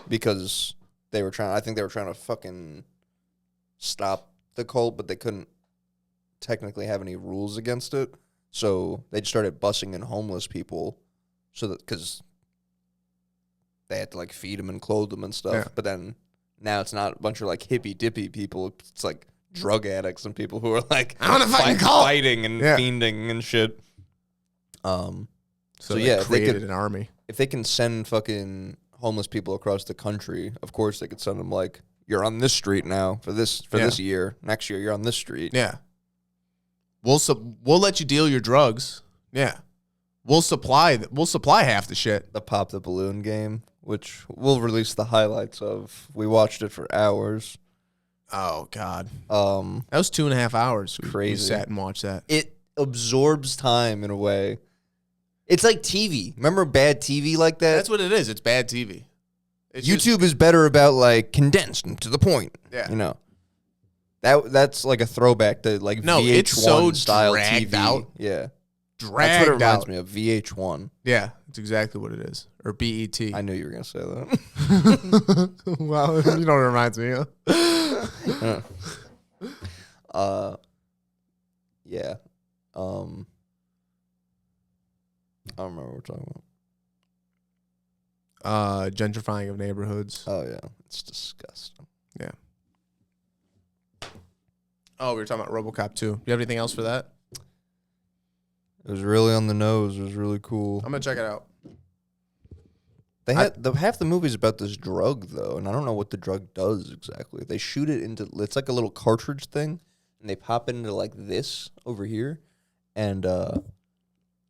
because they were trying. I think they were trying to fucking stop the cult, but they couldn't technically have any rules against it. So they just started busing in homeless people, so that because they had to like feed them and clothe them and stuff. Yeah. But then now it's not a bunch of like hippy dippy people. It's like drug addicts and people who are like I want to fucking cult. Fighting and fiending and shit. So yeah, created an army. If they can send fucking homeless people across the country, of course they could send them like, you're on this street now for this year. Next year you're on this street. Yeah. We'll let you deal your drugs. Yeah. We'll supply half the shit. The Pop the Balloon game, which we'll release the highlights of. We watched it for hours. Oh God. That was 2.5 hours. Crazy. We sat and watched that. It absorbs time in a way. It's like TV. Remember bad TV like that? That's what it is. It's bad TV. YouTube is better about like condensed and to the point. Yeah. You know. That's like a throwback to like VH1 it's so style dragged TV. Out. Yeah. Dragged That's what it reminds out. me of, VH1. Yeah, that's exactly what it is. Or BET. I knew you were going to say that. Well, you know what it reminds me of. Yeah. I don't remember what we're talking about. Gentrifying of neighborhoods. Oh, yeah. It's disgusting. Yeah. Oh, we were talking about RoboCop 2. You have anything else for that? It was really on the nose. It was really cool. I'm going to check it out. They had half the movie's about this drug, though, and I don't know what the drug does exactly. They shoot it into, it's like a little cartridge thing, and they pop it into like this over here, and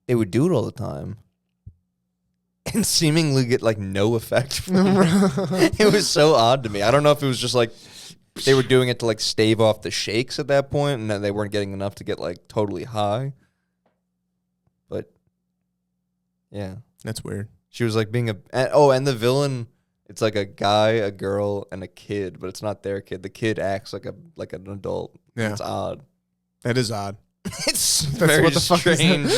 they would do it all the time and seemingly get like no effect from it. It was so odd to me. I don't know if it was just like they were doing it to like stave off the shakes at that point, and then they weren't getting enough to get like totally high. But yeah, that's weird. She was like being and the villain, it's like a guy, a girl, and a kid, but it's not their kid. The kid acts like an adult. Yeah. It's odd. That is odd. It's very strange.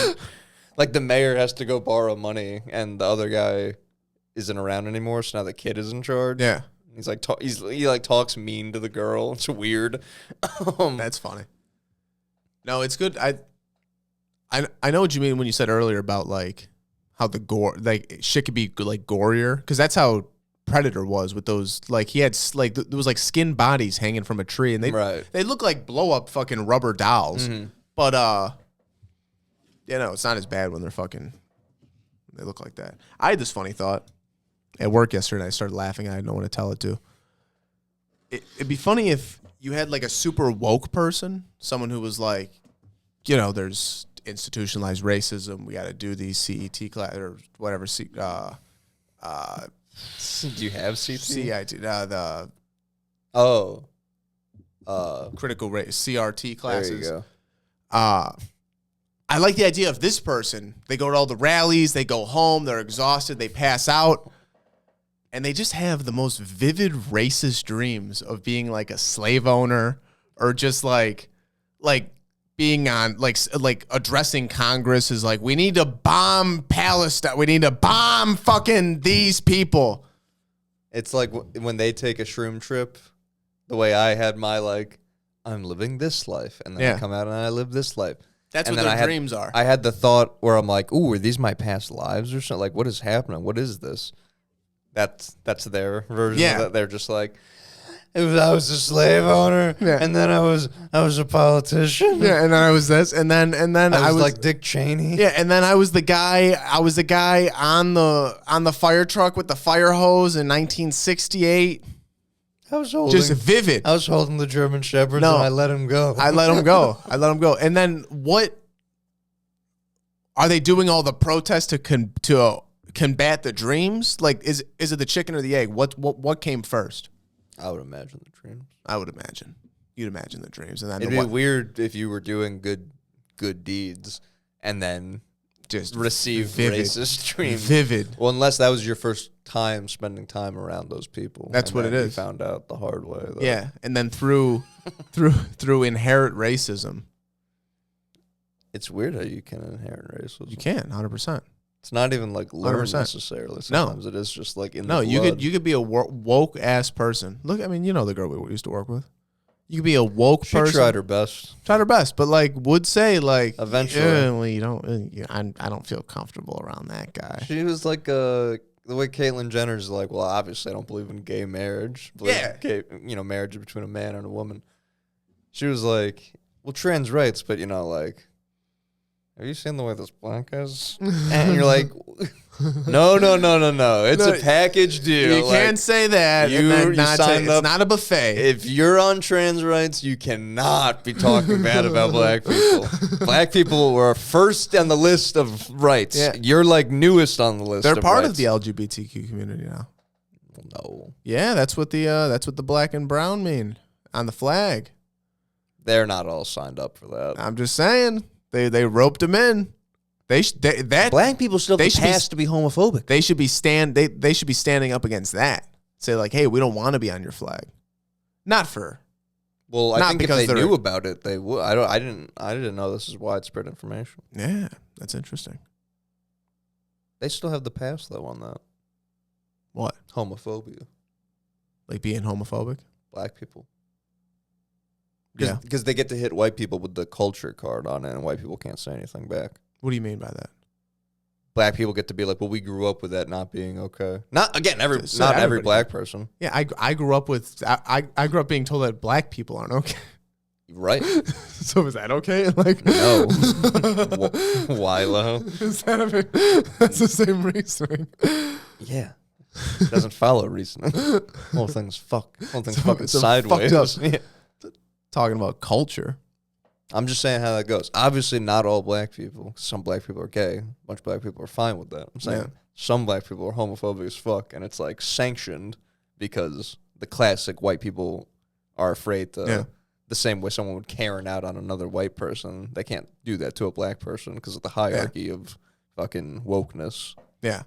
Like the mayor has to go borrow money, and the other guy isn't around anymore, so now the kid is in charge. Yeah. He's like he talks mean to the girl. It's weird. That's funny. No, it's good. I know what you mean when you said earlier about like how the gore, like shit could be like gorier, because that's how Predator was with those. Like he had like there was like skin bodies hanging from a tree, and they look like blow up fucking rubber dolls. Mm-hmm. But it's not as bad when they look like that. I had this funny thought at work yesterday. I started laughing. I had no one to tell it to. It'd be funny if you had like a super woke person, someone who was like, there's institutionalized racism. We got to do these CET class or whatever. Do you have CET? CIT. Critical race CRT classes. There you go. I like the idea of this person. They go to all the rallies. They go home. They're exhausted. They pass out. And they just have the most vivid racist dreams of being like a slave owner or just like being on like addressing Congress is like, we need to bomb Palestine. We need to bomb fucking these people. It's like when they take a shroom trip, the way I had my like, I'm living this life. And then I come out and I live this life. That's what their dreams are. I had the thought where I'm like, ooh, are these my past lives or something? Like, what is happening? What is this? That's their version Yeah. of that. They're just like, I was a slave owner, and then I was a politician. Yeah, and then I was this, and then I was like Dick Cheney. Yeah, and then I was the guy on the fire truck with the fire hose in 1968. I was holding, Just vivid. I was holding the German Shepherds, and I let him go. I let him go. And then what? Are they doing all the protests to combat the dreams? Like, is it the chicken or the egg? What came first? I would imagine the dreams. I would imagine. You'd imagine the dreams, and then it'd be weird if you were doing good deeds and then just receive racist dreams. Vivid. Well, unless that was your first time spending time around those people. That's what it is. You found out the hard way. Though. Yeah, and then through inherent racism. It's weird how you can inherit racism. You can, 100%. It's not even like learned 100%. necessarily. Sometimes it is just like in the blood. You could be a woke ass person. Look, I mean, you know the girl we used to work with. You could be a woke person. She tried her best. But like would say like eventually, well, you don't. I don't feel comfortable around that guy. She was like the way Caitlyn Jenner's like. Well, obviously, I don't believe in gay marriage. Marriage between a man and a woman. She was like, well, trans rights, but like. Have you seen the way this black is? And you're like, no. It's a package deal. You can't say that. It's not a buffet. If you're on trans rights, you cannot be talking bad about black people. Black people were first on the list of rights. Yeah. You're like newest on the list. They're part of the LGBTQ community now. No. Yeah, that's what the black and brown mean on the flag. They're not all signed up for that. I'm just saying. They roped them in. Black people still have the past to be homophobic. They should be standing up against that. Say like, hey, we don't want to be on your flag. Not for. Well, I think if they knew about it, they would. I didn't know this is widespread information. Yeah, that's interesting. They still have the pass though on that. What? Homophobia. Like being homophobic? Black people. Yeah, because they get to hit white people with the culture card on it, and white people can't say anything back. What do you mean by that? Black people get to be like, well, we grew up with that not being okay. Not again, every black person. Yeah, I grew up with I grew up being told that black people aren't okay. Right. So is that okay? Like no. Wilo. That's the same reasoning. Yeah. It doesn't follow reasoning. Whole thing's fucking sideways. Fucked up. Yeah. Talking about culture. I'm just saying how that goes. Obviously, not all black people. Some black people are gay. A bunch of black people are fine with that. I'm saying some black people are homophobic as fuck, and it's like sanctioned because the classic white people are afraid to. The same way someone would Karen out on another white person, they can't do that to a black person because of the hierarchy of fucking wokeness. Yeah.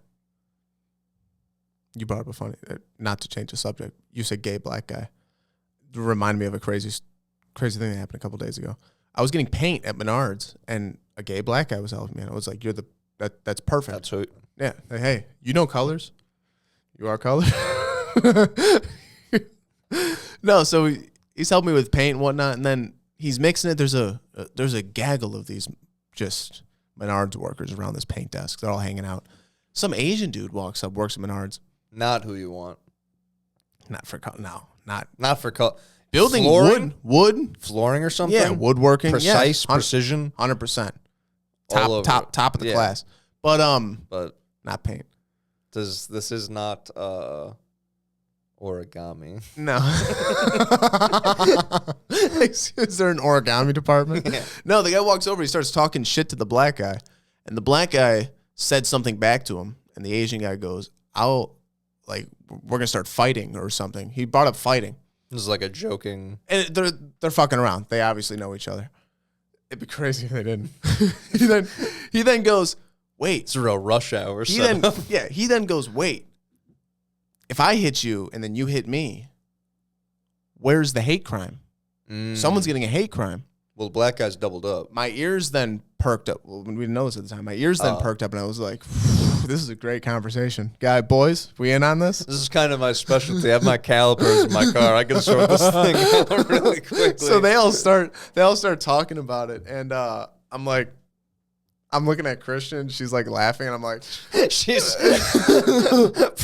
You brought up a funny, not to change the subject. You said gay black guy. It reminded me of a crazy thing that happened a couple days ago. I was getting paint at Menards, and a gay black guy was helping me. And I was like, that's perfect. That's who. Yeah. Like, hey, you know colors. You are color. No, so he's helping me with paint and whatnot, and then he's mixing it. There's a gaggle of these just Menards workers around this paint desk. They're all hanging out. Some Asian dude walks up, works at Menards. Not who you want. Not for building flooring? wood flooring or something. Yeah, woodworking, precise, precision, 100%. Top of the class. But not paint. This is not origami. No. Is there an origami department? Yeah. No, the guy walks over. He starts talking shit to the black guy, and the black guy said something back to him, and the Asian guy goes, we're gonna start fighting or something. He brought up fighting. This is like a joking. And they're fucking around. They obviously know each other. It'd be crazy if they didn't. he then goes, wait. It's a real rush hour. He then goes, wait. If I hit you and then you hit me, where's the hate crime? Someone's getting a hate crime. Well, the black guy's doubled up. My ears then perked up. Well, we didn't know this at the time. My ears then perked up, and I was like, this is a great conversation. Boys, we in on this? This is kind of my specialty. I have my calipers in my car. I can sort this thing out really quickly. So they all start talking about it, and I'm like, I'm looking at Christian. She's like laughing, and I'm like, She's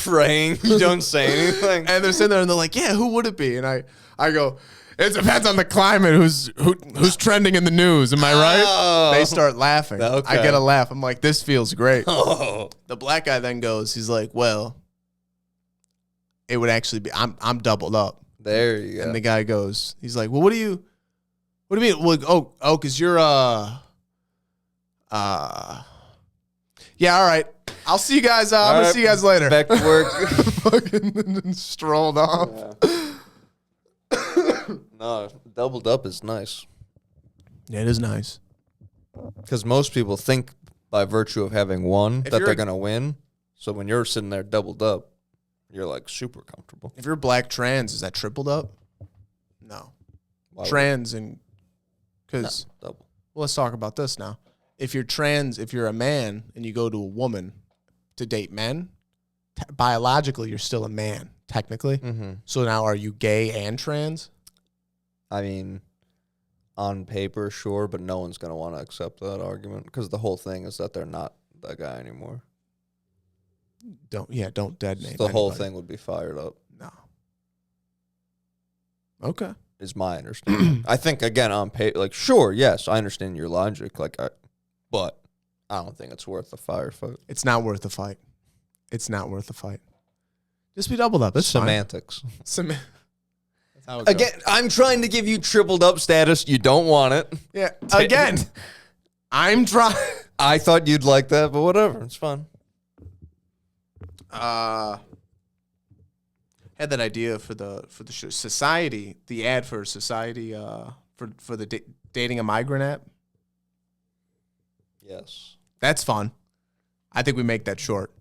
praying. You don't say anything. and they're sitting there, and they're like, yeah, who would it be? And I go, it depends on the climate. Who's trending in the news? Am I right? Oh. They start laughing. Okay. I get a laugh. I'm like, this feels great. Oh. The black guy then goes, he's like, well, it would actually be. I'm doubled up. There you go. And the guy goes, he's like, well, what do you mean? Well, because you're yeah, all right. I'll see you guys. I'm going to see you guys later. Back to work. Fucking strolled off. Yeah. No, doubled up is nice. Yeah, it is nice. Because most people think by virtue of having one If that you're they're a- going to win. So when you're sitting there doubled up, you're like super comfortable. If you're black trans, is that tripled up? No. Why would- Trans and No, because double. well, let's talk about this now. If you're trans, if you're a man and you go to a woman to date men, biologically you're still a man technically. Mm-hmm. So now are you gay and trans? I mean, on paper, sure, but no one's going to want to accept that argument because the whole thing is that they're not that guy anymore. Don't dead name. The whole anybody. thing would be fired up, No. Okay. is my understanding. I think, again, on paper, like, sure, yes, I understand your logic, but I don't think it's worth the firefight. It's not worth the fight. It's not worth the fight. Just be doubled up. It's Semantics. fine. That's how it goes. Again, I'm trying to give you tripled up status. You don't want it. Yeah. Again, I'm trying. I thought you'd like that, but whatever. It's fun. Had that idea for the show. Society, the ad for Society for the dating a migrant app. Yes. That's fun. I think we make that short.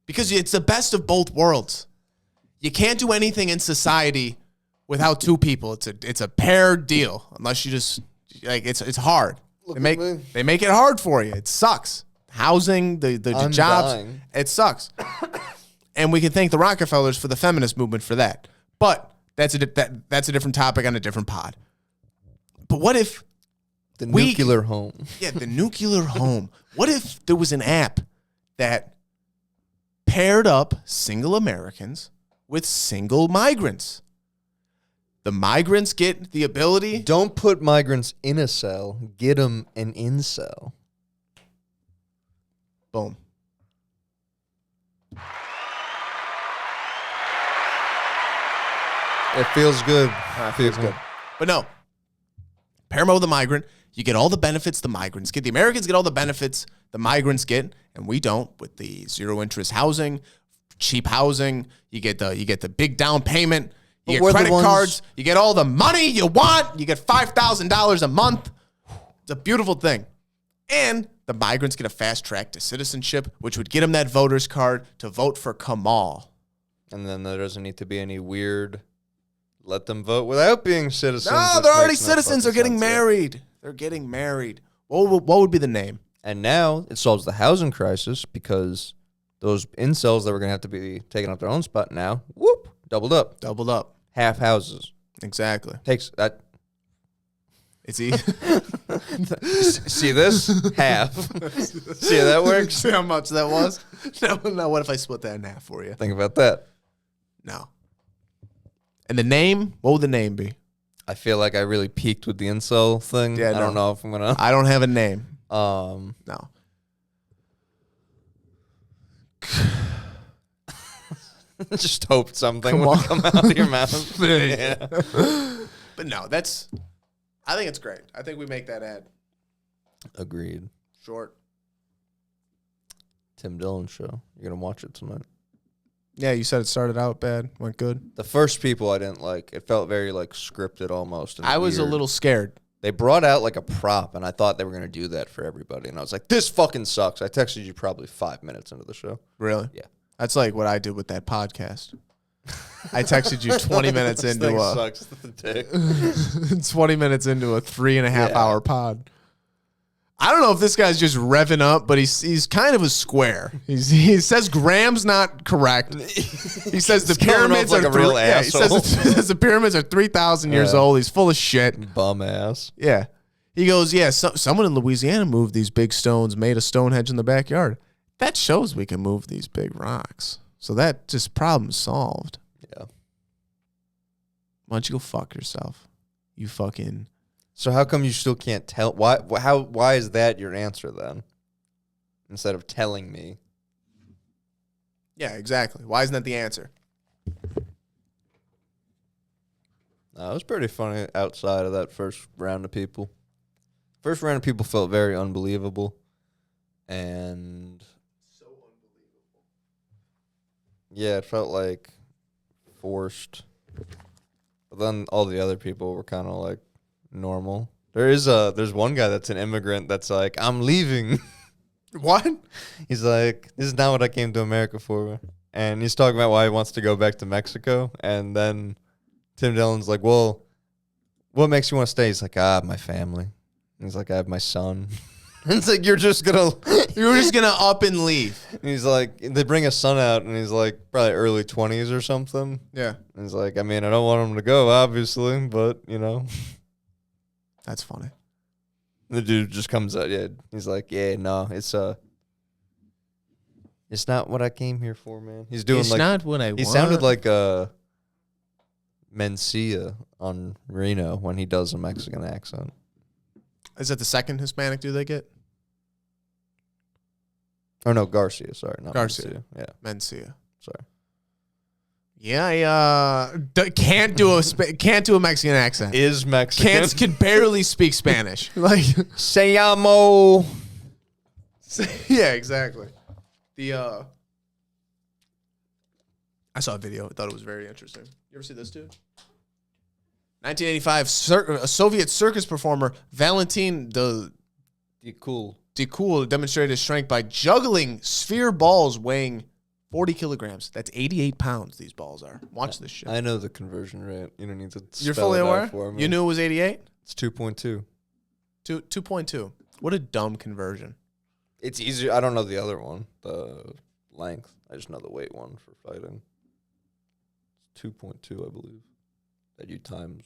Because it's the best of both worlds. You can't do anything in society without two people. It's a paired deal unless you just like it's hard. Look They at me. make it hard for you. It sucks. Housing, the I'm jobs, dying. it sucks. And we can thank the Rockefellers for the feminist movement for that. But that's a different topic on a different pod. But what if The nuclear home. yeah, the nuclear home. What if there was an app that paired up single Americans with single migrants? The migrants get the ability. Don't put migrants in a cell. Get them an incel. Boom. It feels good. Feels good. But no, pair them with a migrant. You get all the benefits the migrants get. The Americans get all the benefits the migrants get, and we don't with the zero interest housing, cheap housing. You get the big down payment. You But get we're the credit ones- cards. You get all the money you want. You get $5,000 a month. It's a beautiful thing. And the migrants get a fast track to citizenship, which would get them that voter's card to vote for Kamal. And then there doesn't need to be any weird let them vote without being citizens. No, which they're already makes no citizens. They're fucking getting sense, yeah. married. They're getting married. What would be the name? And now it solves the housing crisis because those incels that were going to have to be taking up their own spot now, whoop, doubled up. Doubled up. Half houses. Exactly. Takes that. It's easy. See this? Half. See how that works? See how much that was? No, what if I split that in half for you? Think about that. No. And the name? What would the name be? I feel like I really peaked with the incel thing. Yeah, I don't know if I'm going to. I don't have a name. No. Just hoped something would come out of your mouth. Yeah. But no, I think it's great. I think we make that ad Agreed. short. Tim Dillon show. You're going to watch it tonight. Yeah, you said it started out bad, went good. The first people I didn't like. It felt very like scripted almost. And I was a weird. little scared. They brought out like a prop, and I thought they were going to do that for everybody. And I was like, this fucking sucks. I texted you probably 5 minutes into the show. Really? Yeah. That's like what I did with that podcast. I texted you 20 minutes This into thing a sucks to the dick. 20 minutes into a 3.5 hour pod. I don't know if this guy's just revving up, but he's kind of a square. He says Graham's not correct. He says the pyramids like are a real he asshole. says the pyramids are 3,000 years old. He's full of shit. Bum ass. Yeah. He goes, yeah, someone in Louisiana moved these big stones, made a Stonehenge in the backyard. That shows we can move these big rocks. So that just problem solved. Yeah. Why don't you go fuck yourself? You fucking... So how come you still can't tell? Why is that your answer then? Instead of telling me. Yeah, exactly. Why isn't that the answer? No, it was pretty funny outside of that first round of people. First round of people felt very unbelievable. And So unbelievable. yeah, it felt like forced. But then all the other people were kind of like normal. There's one guy that's an immigrant that's like, I'm leaving. What? He's like, this is not what I came to America for. And he's talking about why he wants to go back to Mexico. And then Tim Dillon's like, well, what makes you want to stay? He's like, my family. And he's like, I have my son. And it's like, you're just gonna up and leave. And he's like, they bring his son out, and he's like probably early 20s or something. Yeah. And he's like, I mean, I don't want him to go, obviously, but, you know. That's funny. The dude just comes out, yeah. He's like, yeah, no, it's not what I came here for, man. He's doing It's like, not what I want. he sounded like Mencia on Reno when he does a Mexican accent. Is that the second Hispanic dude they get? Oh no, Garcia. Sorry, not Garcia. Mencia. Yeah, Mencia. sorry. Yeah, can't do a Mexican accent. Is Mexican? Can barely speak Spanish. Like, Se llamo. yeah, exactly. I saw a video. I thought it was very interesting. You ever see this dude? 1985, a Soviet circus performer, Valentin Dekul demonstrated his strength by juggling sphere balls weighing 40 kilograms. That's 88 pounds, these balls are. Watch this shit. I know the conversion rate. You don't need to You're spell fully it aware? out for me. You knew it was 88? It's 2.2. 2.2. What a dumb conversion. It's easier. I don't know the other one, the length. I just know the weight one for fighting. It's 2.2, I believe. That you times.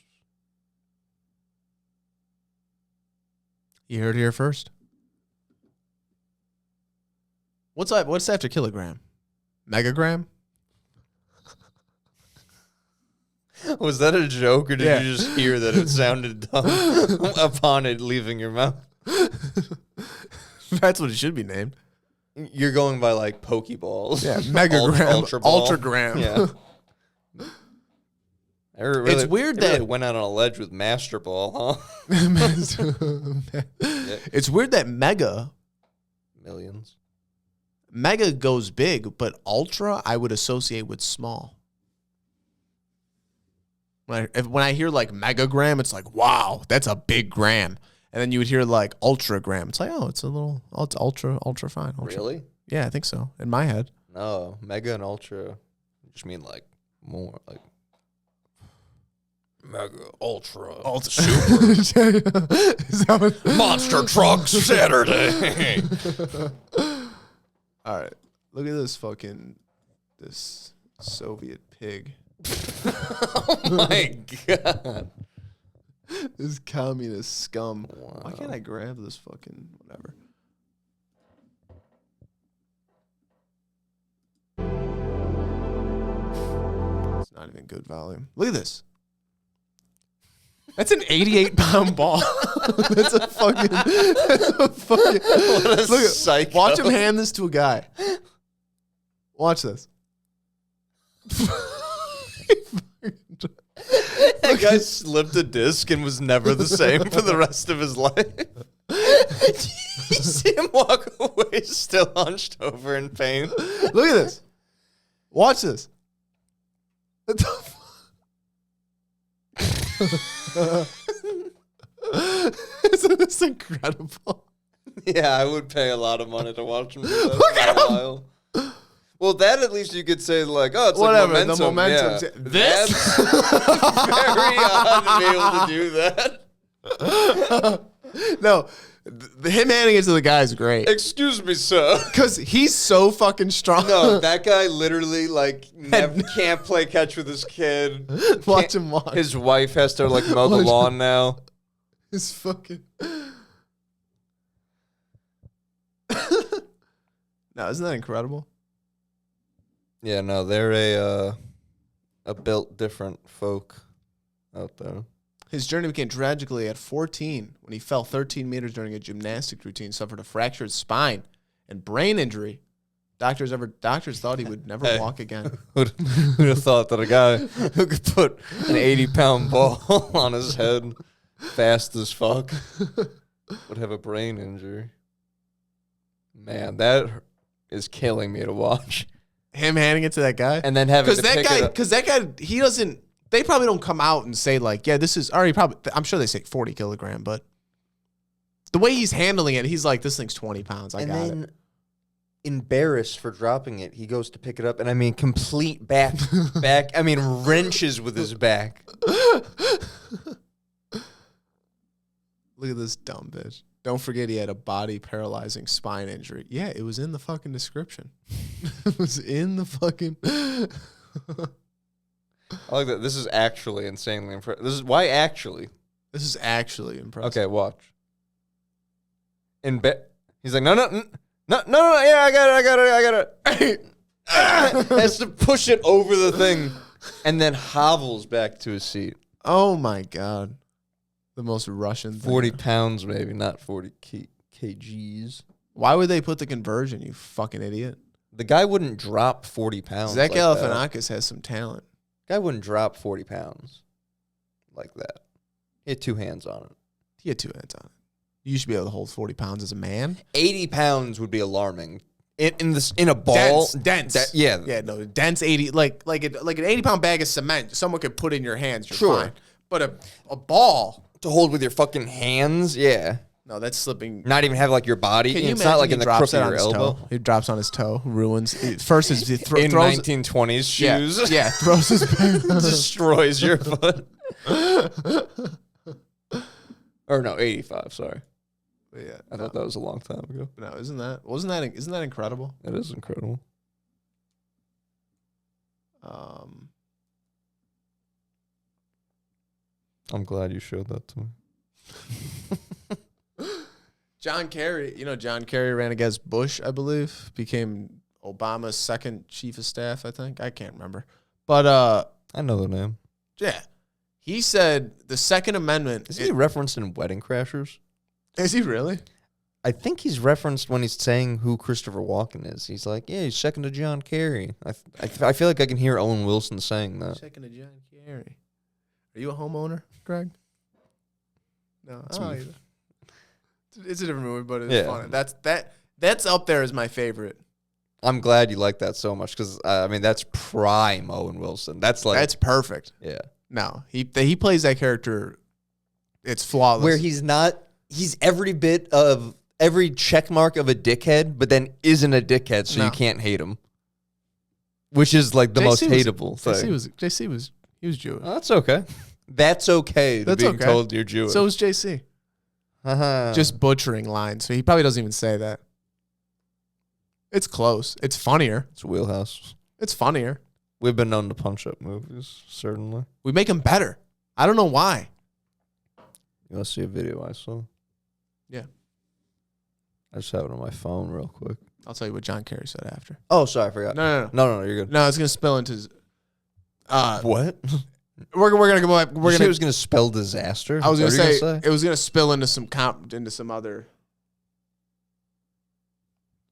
You heard it here first. What's after kilogram? Megagram? Was that a joke, or did Yeah. you just hear that it sounded dumb upon it leaving your mouth? That's what it should be named. You're going by like Pokeballs. Yeah, megagram, Ultra ball. ultragram. Yeah. It's weird they really that- went out on a ledge with Master Ball, huh? It's weird that Millions. mega goes big, but ultra I would associate with small. When I hear like megagram, it's like, wow, that's a big gram. And then you would hear like ultragram. It's like, oh, it's ultra fine. Ultra. Really? Yeah, I think so. In my head. No, mega and ultra just mean like more like mega, ultra, Super. monster trucks Saturday. All right. Look at this Soviet pig. Oh my god. This communist scum. Wow. Why can't I grab this fucking whatever? It's not even good volume. Look at this. That's an 88-pound ball. That's a fucking. What a Look, psycho. watch him hand this to a guy. Watch this. That guy slipped a disc and was never the same for the rest of his life. You see him walk away still hunched over in pain. Look at this. Watch this. What the Isn't this incredible? Yeah, I would pay a lot of money to watch him do that. Look at for a him! while. Well, that at least you could say, like, oh, it's Whatever, like the momentum. momentum. Yeah. This? That's very odd to be able to do that. No, Him handing it to the guy is great. Excuse me, sir. Because he's so fucking strong. No, that guy literally never can't play catch with his kid. Watch him walk. His wife has to mow the lawn now. His fucking. No, isn't that incredible? Yeah, no, they're a built different folk out there. His journey began tragically at 14 when he fell 13 meters during a gymnastic routine, suffered a fractured spine and brain injury. Doctors thought he would never walk again. Who'd have thought that a guy who could put an 80-pound ball on his head fast as fuck would have a brain injury? Man, that is killing me to watch. Him handing it to that guy? And then having to pick it up. Because that guy, he doesn't, they probably don't come out and say yeah, this is, already probably, I'm sure they say 40 kilogram, but the way he's handling it, he's like, this thing's 20 pounds. I got it. Embarrassed for dropping it, he goes to pick it up, and complete back, wrenches with his back. Look at this dumb bitch. Don't forget he had a body paralyzing spine injury. Yeah, it was in the fucking description. It was in the fucking. I like that. This is actually insanely impressive. This is why actually. This is actually impressive. Okay, watch. He's like, no, yeah, I got it. Has to push it over the thing, and then hobbles back to his seat. Oh my god. The most Russian thing. 40 pounds, maybe, not 40 kgs. Why would they put the conversion, you fucking idiot? The guy wouldn't drop 40 pounds. Zach Galifianakis has some talent. Guy wouldn't drop 40 pounds like that. He had two hands on it. He had two hands on it. You should be able to hold 40 pounds as a man. 80 pounds would be alarming. In a ball. Dense. Yeah, no, dense 80. Like an 80-pound bag of cement, someone could put in your hands. You're sure. Fine. But a ball. To hold with your fucking hands, yeah. No, that's slipping. Not even have your body. It's not like in the crook of your elbow. He drops on his toe, ruins. First, he in throws 1920s shoes. Yeah, throws his destroys your foot. Or no, 85. Sorry. Yeah, I thought that was a long time ago. No, isn't that incredible? It is incredible. I'm glad you showed that to me. John Kerry, John Kerry ran against Bush, I believe, became Obama's second chief of staff, I think. I can't remember. But I know the name. Yeah. He said the Second Amendment. Is he referenced in Wedding Crashers? Is he really? I think he's referenced when he's saying who Christopher Walken is. He's like, yeah, he's second to John Kerry. I feel like I can hear Owen Wilson saying that. Second to John Kerry. Are you a homeowner, Greg? No. It's a different movie, but it's funny. That's up there as my favorite. I'm glad you like that so much because that's prime Owen Wilson. That's perfect. Yeah. No, he plays that character. It's flawless. Where he's every check mark of a dickhead, but then isn't a dickhead, so you can't hate him. Which is like the most hateable thing. JC was Jewish. Oh, that's okay. That's okay to being told you're Jewish. So was JC. Just butchering lines. So he probably doesn't even say that. It's close. It's funnier. It's wheelhouse. It's funnier. We've been known to punch up movies, certainly. We make them better. I don't know why. You want to see a video I saw? Yeah. I just have it on my phone real quick. I'll tell you what John Kerry said after. Oh, sorry, I forgot. No, you're good. No, it's going to spill into... what? We're going to go back. It was going to spell disaster? I was going to say it was going to spill into some other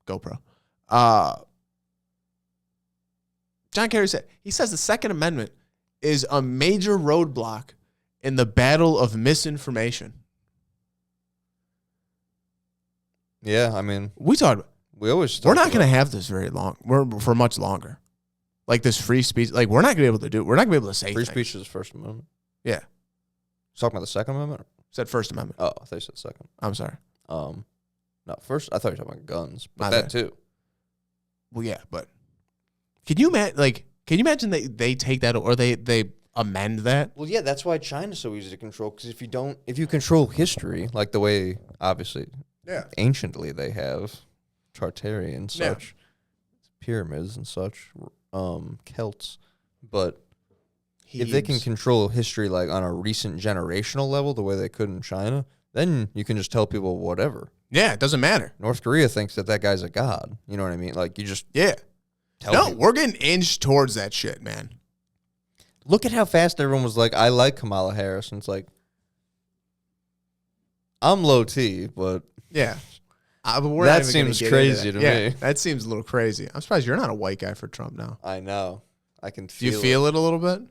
GoPro. John Kerry said, he says the Second Amendment is a major roadblock in the battle of misinformation. Yeah, we're not going to have this very long. For much longer. Like this free speech, like we're not going to be able to do. We're not going to be able to say free speech is the First Amendment. Yeah, you're talking about the Second Amendment. Said First Amendment. Oh, I thought you said second. I'm sorry. No, first. I thought you were talking about guns, but that too. Well, yeah, but can you imagine? Can you imagine they take that or they amend that. Well, yeah, that's why China's so easy to control. Because if you control history, like the way, obviously, anciently they have Tartary and such, pyramids and such, Celts, but if they can control history like on a recent generational level, the way they could in China, then you can just tell people whatever. Yeah, it doesn't matter. North Korea thinks that guy's a god. You know what I mean? Like you just tell people. We're getting inched towards that shit, man. Look at how fast everyone was like, I like Kamala Harris. And it's like, I'm low T, but yeah. But that seems crazy to me. That seems a little crazy. I'm surprised you're not a white guy for Trump now. I know. I can feel. Do you feel it a little bit?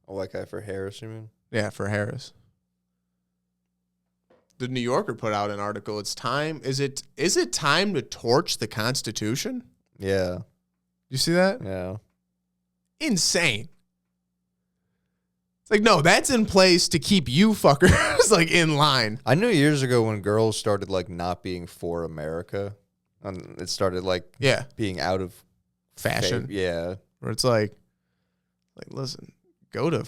A white guy for Harris, you mean? Yeah, for Harris. The New Yorker put out an article. It's time. Is it time to torch the Constitution? Yeah. You see that? Yeah. Insane. It's like, no, that's in place to keep you fuckers like in line. I knew years ago when girls started like not being for America, and it started like being out of fashion. Yeah. Where it's like listen, go to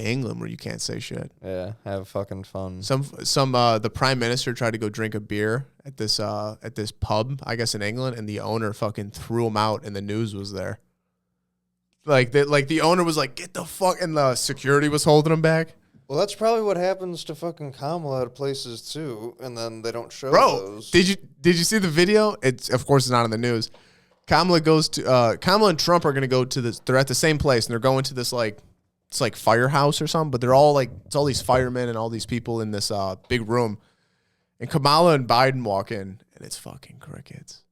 England where you can't say shit. Yeah, have fucking fun. The prime minister tried to go drink a beer at this pub, I guess in England, and the owner fucking threw him out, and the news was there. The owner was like, "Get the fuck," and the security was holding him back. Well, that's probably what happens to fucking Kamala at places too, and then they don't show those. Did you see the video? It's of course it's not in the news. Kamala and Trump are gonna go to this. They're at the same place, and they're going to this it's like firehouse or something, but they're all it's all these firemen and all these people in this big room. And Kamala and Biden walk in, and it's fucking crickets.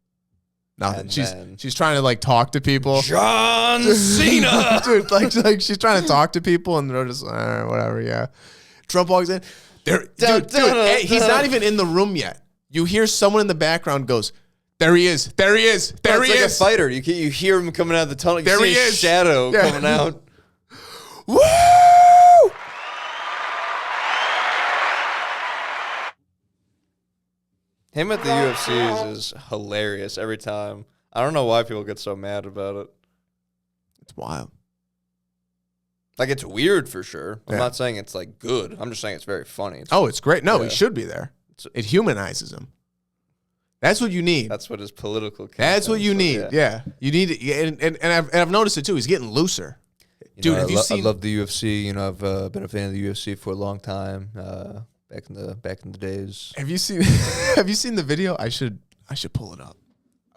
Nothing. She's trying to talk to people. John Cena, dude. She's trying to talk to people, and they're just whatever. Yeah. Trump walks in. Dude, he's not even in the room yet. You hear someone in the background goes, "There he is. There he is. There he is." It's like a fighter. You hear him coming out of the tunnel. You see his shadow coming out. Woo! Him at the UFC is hilarious every time. I don't know why people get so mad about it. It's wild. It's weird for sure. I'm not saying it's good. I'm just saying it's very funny. It's great. No, he should be there. It humanizes him. That's what you need. That's what his political. That's what you need. Yeah, you need it. And I've noticed it too. He's getting looser. Dude, have you seen? I love the UFC. I've been a fan of the UFC for a long time. Back in the days. Have you seen the video? I should pull it up.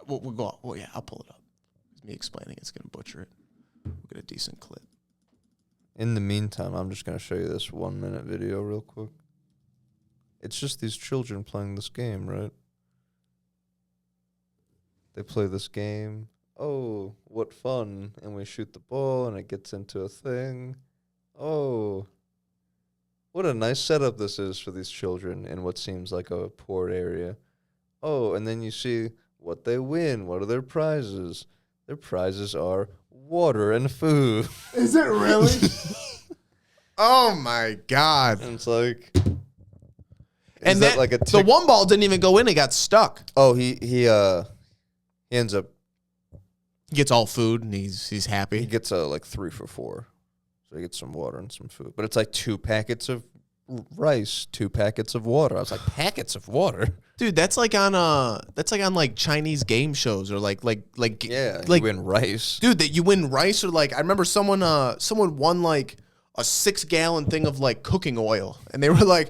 We'll go. Well, yeah, I'll pull it up. It's me explaining. It's gonna butcher it. We'll get a decent clip. In the meantime, I'm just gonna show you this 1 minute video real quick. It's just these children playing this game, right? They play this game. Oh, what fun. And we shoot the ball and it gets into a thing. Oh, what a nice setup this is for these children in what seems like a poor area. Oh, and then you see what they win. What are their prizes? Their prizes are water and food. Is it really? Oh, my God. And it's like... And then the one ball didn't even go in. It got stuck. Oh, he ends up... He gets all food, and he's happy. He gets 3 for 4. So he gets some water and some food. But it's 2 packets of rice, 2 packets of water. I was like, packets of water? Dude, that's like on Chinese game shows or you win rice. Dude, that you win rice or I remember someone won a 6-gallon thing of cooking oil, and they were like,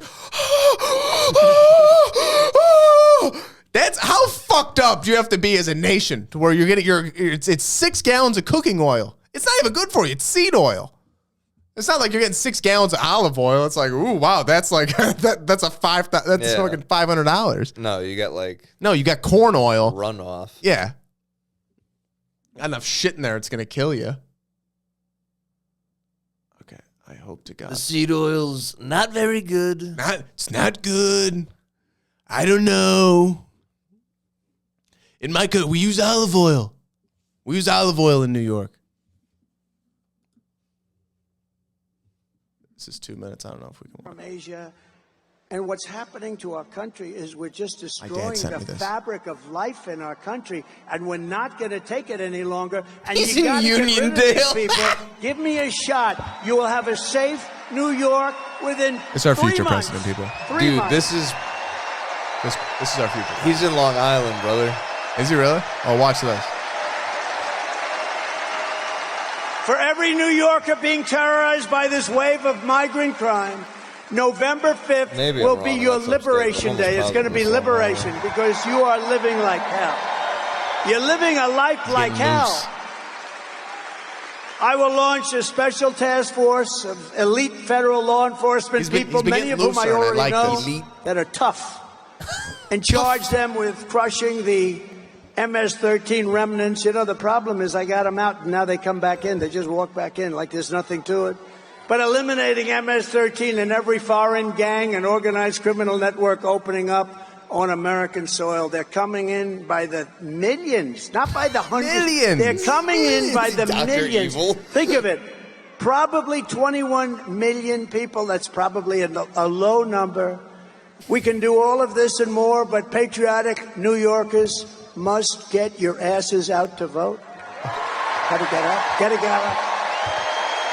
that's how fucked up do you have to be as a nation to where you're getting it's 6 gallons of cooking oil. It's not even good for you. It's seed oil. It's not like you're getting 6 gallons of olive oil. It's like, ooh, wow, that's fucking $500. No, you got you got corn oil. Runoff. Yeah. Got enough shit in there, it's gonna kill you. Okay, I hope to God. The seed oil's not very good. It's not good. I don't know. In my we use olive oil. We use olive oil in New York. This is 2 minutes. I don't know if we can. From Asia, And what's happening to our country is we're just destroying sent me the this. fabric of life in our country, and we're not going to take it any longer. And He's you in got to get rid of these Uniondale. people. Give me a shot. You will have a safe New York within It's our 3 future months. president, people. 3 Dude, months. This is our future. he's in Long Island, brother. Is he really? Oh, watch this. For every New Yorker being terrorized by this wave of migrant crime, November 5th Maybe I'm will be wrong. your That's upstate. liberation I'm day. almost It's going to be positive it's Long liberation because you are living like hell. You're living a life like getting hell. loose. I will launch a special task force of elite federal law enforcement people, been many of getting whom I looser, and I already like know, this. Elite. that are tough, and charge them with crushing the MS-13 remnants. You know, the problem is I got them out, and now they come back in. They just walk back in like there's nothing to it. But eliminating MS-13 in every foreign gang and organized criminal network opening up on American soil. They're coming in by the millions, not by the hundreds. Millions. They're coming in by the Dr. millions. Evil. Think of it. Probably 21 million people. That's probably a low number. We can do all of this and more, but patriotic New Yorkers must get your asses out to vote. Gotta get up. Gotta get up.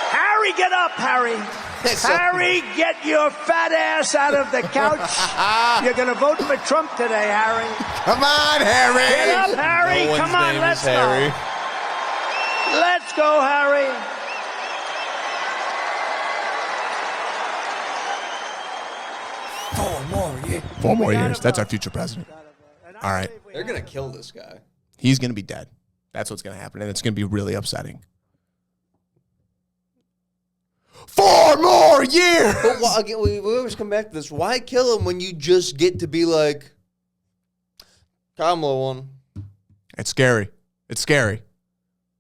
Harry, get up, Harry. Harry, get your fat ass out of the couch. You're going to vote for Trump today, Harry. Come on, Harry. Get up, Harry. No one's Come on, name let's is Harry. go. Let's go, Harry. Four more years. That's our future president. All right. They're gonna kill this guy. He's going to be dead. That's what's going to happen, and it's going to be really upsetting. 4 more years. But why, again, we always come back to this. Why kill him when you just get to be like Kamala won? It's scary. It's scary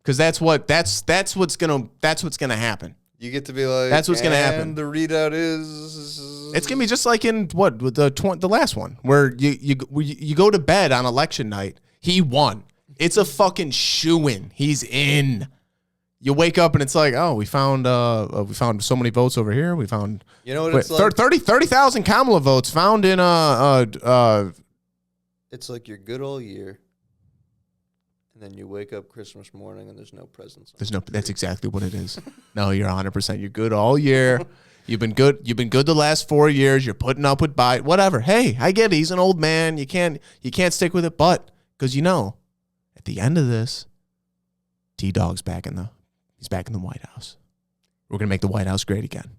because that's what's gonna happen. You get to be like, That's what's gonna happen. And the readout is It's gonna be just like in what with the last one where you go to bed on election night. He won. It's a fucking shoo-in. He's in. You wake up and it's like, oh, we found so many votes over here. We found You know what it's like? 30,000 Kamala votes found in It's like you're good all year, and then you wake up Christmas morning and there's no presents. That's exactly what it is. No, you're 100%. You're good all year. You've been good the last 4 years. You're putting up with Biden. Whatever. Hey, I get it. He's an old man. You can't stick with it, but because at the end of this, T-Dog's he's back in the White House. We're gonna make the White House great again.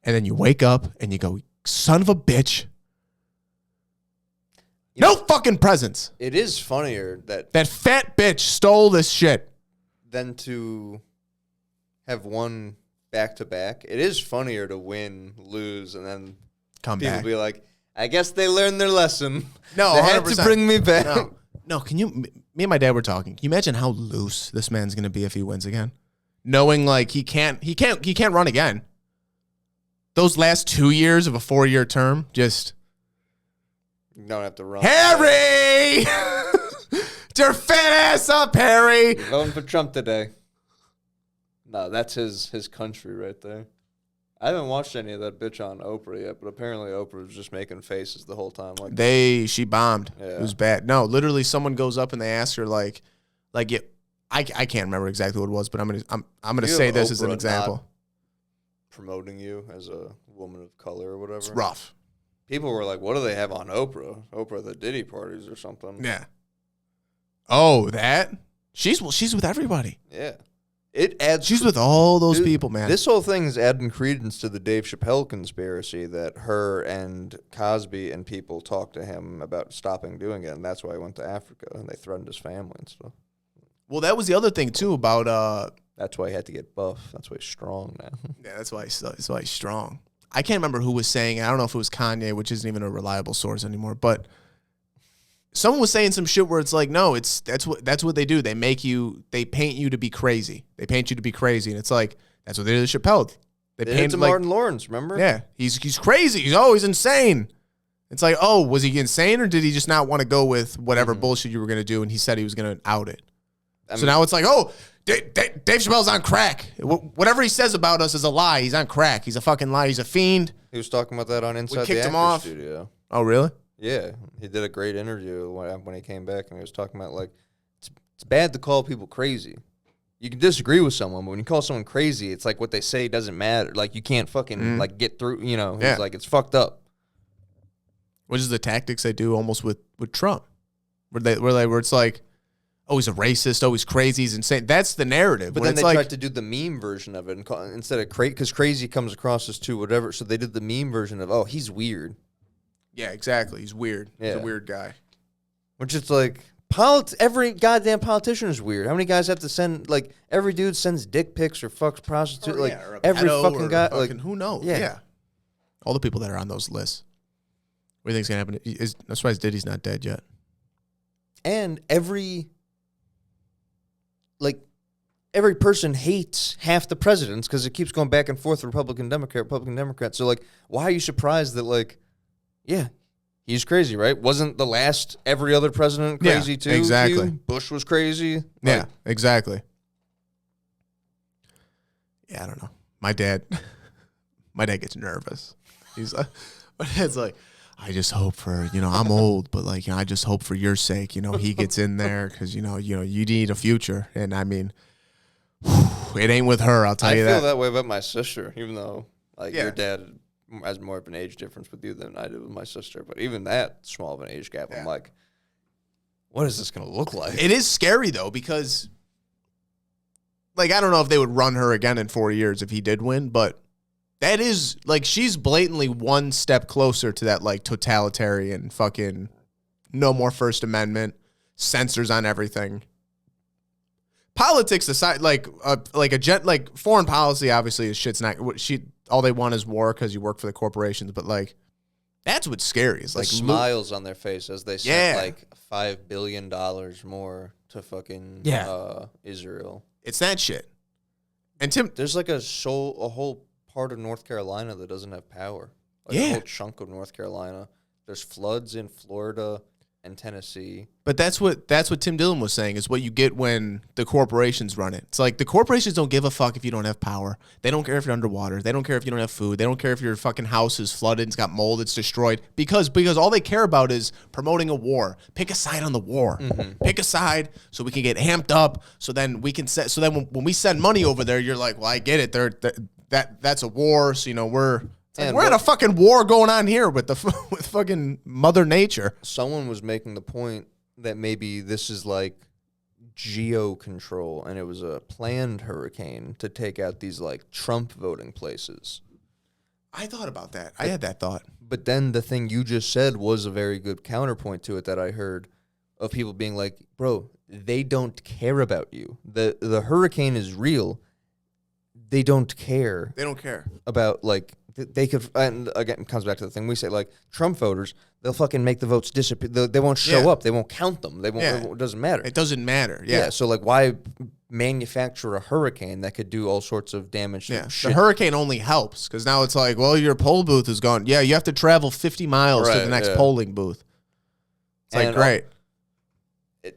And then you wake up and you go, son of a bitch. No fucking presents. It is funnier That fat bitch stole this shit. than to have one back to back. It is funnier to win, lose, and then Come people back. be like, I guess they learned their lesson. No, they had 100%. to bring me back. No, can you? Me and my dad were talking. Can you imagine how loose this man's gonna be if he wins again? Knowing like he can't run again. Those last 2 years of a 4-year term, just You don't have to run. Harry, get your fat ass up, Harry. Voting for Trump today. No, that's his country right there. I haven't watched any of that bitch on Oprah yet, but apparently Oprah was just making faces the whole time. Like She bombed. Yeah. It was bad. No, literally, someone goes up and they ask her I can't remember exactly what it was, but I'm gonna You say have this as an Oprah example. promoting you as a woman of color or whatever. It's rough. People were like, what do they have on Oprah? Oprah the Diddy parties or something. Yeah. Oh, that she's with everybody. Yeah. It adds. She's with all those Dude, people, man. This whole thing is adding credence to the Dave Chappelle conspiracy that her and Cosby and people talked to him about stopping doing it, and that's why he went to Africa, and they threatened his family and stuff. Well, that was the other thing too about That's why he had to get buff. That's why he's strong now. yeah, that's why he's strong. I can't remember who was saying it. I don't know if it was Kanye, which isn't even a reliable source anymore, but someone was saying some shit where it's like, no, that's what they do. They paint you to be crazy. They paint you to be crazy, and it's like that's what they did to Chappelle. They They did painted to like Martin Lawrence, remember? yeah, he's crazy. He's always insane. It's like, oh, was he insane or did he just not want to go with whatever bullshit you were gonna do? And he said he was gonna out it. So now it's like, oh, Dave Chappelle's on crack. Whatever he says about us is a lie. He's on crack. He's a fucking lie. He's a fiend. He was talking about that on Inside We kicked the him Actors off. Studio. Oh, really? Yeah, he did a great interview when he came back, and he was talking about, like, it's bad to call people crazy. You can disagree with someone, but when you call someone crazy, it's like what they say doesn't matter. Like, you can't fucking, like, get through, you know. He's like, it's fucked up. Which is the tactics they do almost with Trump. Where it's like, oh, he's a racist. Oh, he's crazy. He's insane. That's the narrative. But then they tried to do the meme version of it instead of because crazy comes across as too whatever. So they did the meme version of, oh, he's weird. Yeah, exactly. He's weird. Yeah. He's a weird guy. Which is like, every goddamn politician is weird. How many guys have to send, like, every dude sends dick pics or fucks prostitutes. Like, or every fucking guy. Fucking, like, who knows? Yeah. All the people that are on those lists. What do you think's going to happen? That's why Diddy's not dead yet. And every person hates half the presidents because it keeps going back and forth, Republican, Democrat. So, like, why are you surprised that, like, yeah, he's crazy, right? Wasn't the last every other president crazy too? Exactly. Bush was crazy. Yeah, exactly. Yeah, I don't know. My dad gets nervous. My dad's like, I just hope for, I'm old, but like, I just hope for your sake, he gets in there because, you need a future. And I mean, it ain't with her, I'll tell you that. I feel that way about my sister, even though, like, your dad has more of an age difference with you than I do with my sister. But even that small of an age gap, I'm like, what is this going to look like? It is scary, though, because, like, I don't know if they would run her again in 4 years if he did win, but that is, like, she's blatantly one step closer to that, like, totalitarian fucking no more First Amendment, censors on everything. Politics aside, foreign policy obviously is shit's not, all they want is war because you work for the corporations, but, like, that's what's scary. Is, like, smiles on their face as they sent, like, $5 billion more to fucking Israel. It's that shit. And Tim, there's, like, a whole part of North Carolina that doesn't have power. Like, a whole chunk of North Carolina. There's floods in Florida and Tennessee. But that's what Tim Dillon was saying is what you get when the corporations run it. It's like the corporations don't give a fuck if you don't have power. They don't care if you're underwater. They don't care if you don't have food. They don't care if your fucking house is flooded, it's got mold, it's destroyed. Because all they care about is promoting a war. Pick a side on the war. Mm-hmm. Pick a side so we can get amped up. So then we can when we send money over there, you're like, well, I get it. That's a war. So we're in a fucking war going on here with with fucking Mother Nature. Someone was making the point that maybe this is like geo control, and it was a planned hurricane to take out these, like, Trump voting places. I thought about that. I had that thought. But then the thing you just said was a very good counterpoint to it that I heard of people being like, bro, they don't care about you. The hurricane is real. They don't care. They don't care about, like, they could, and again, it comes back to the thing we say, like, Trump voters, they'll fucking make the votes disappear. They won't show up. They won't count them. They won't. It doesn't matter. It doesn't matter. Yeah. So, like, why manufacture a hurricane that could do all sorts of damage? Yeah. The hurricane only helps because now it's like, well, your poll booth is gone. Yeah, you have to travel 50 miles to the next polling booth. It's like, great.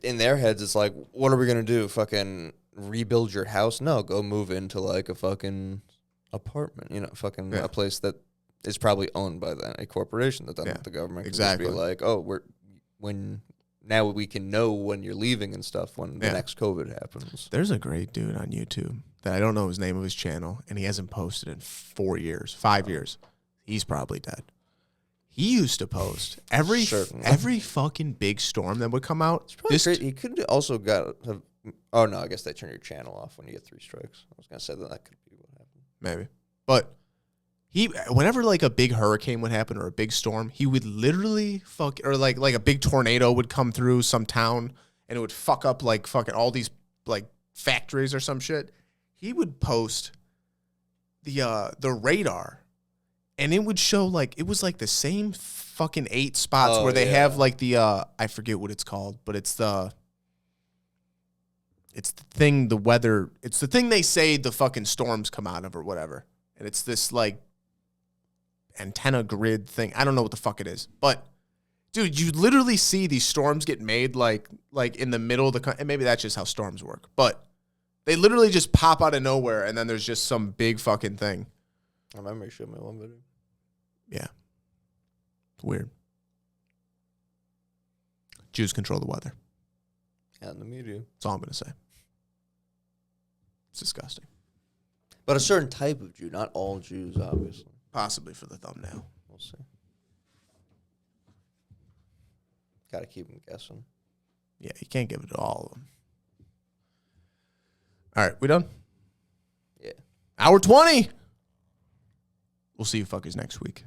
In their heads, it's like, what are we gonna do? Fucking rebuild your house? No, go move into, like, a fucking apartment, a place that is probably owned by a corporation that the government can just be like, oh, now we can know when you're leaving and stuff when the next COVID happens. There's a great dude on YouTube that I don't know his name of his channel, and he hasn't posted in 5 years. He's probably dead. He used to post every fucking big storm that would come out. He could also oh no, I guess they turn your channel off when you get 3 strikes. I was gonna say that could be what happened. Maybe. But whenever, like, a big hurricane would happen or a big storm, he would literally or like a big tornado would come through some town and it would fuck up, like, fucking all these, like, factories or some shit. He would post the radar, and it would show, like, it was like the same fucking 8 spots where they have, like, the I forget what it's called, but it's the thing they say the fucking storms come out of or whatever. And it's this, like, antenna grid thing. I don't know what the fuck it is. But Dude, you literally see these storms get made like in the middle of the country. And maybe that's just how storms work. But they literally just pop out of nowhere, and then there's just some big fucking thing. I remember you showed me one video. Yeah. It's weird. Jews control the weather. And the media. That's all I'm going to say. It's disgusting. But a certain type of Jew, not all Jews, obviously. Possibly for the thumbnail. We'll see. Got to keep them guessing. Yeah, you can't give it to all of them. All right, we done? Yeah. Hour 20. We'll see you fuckers next week.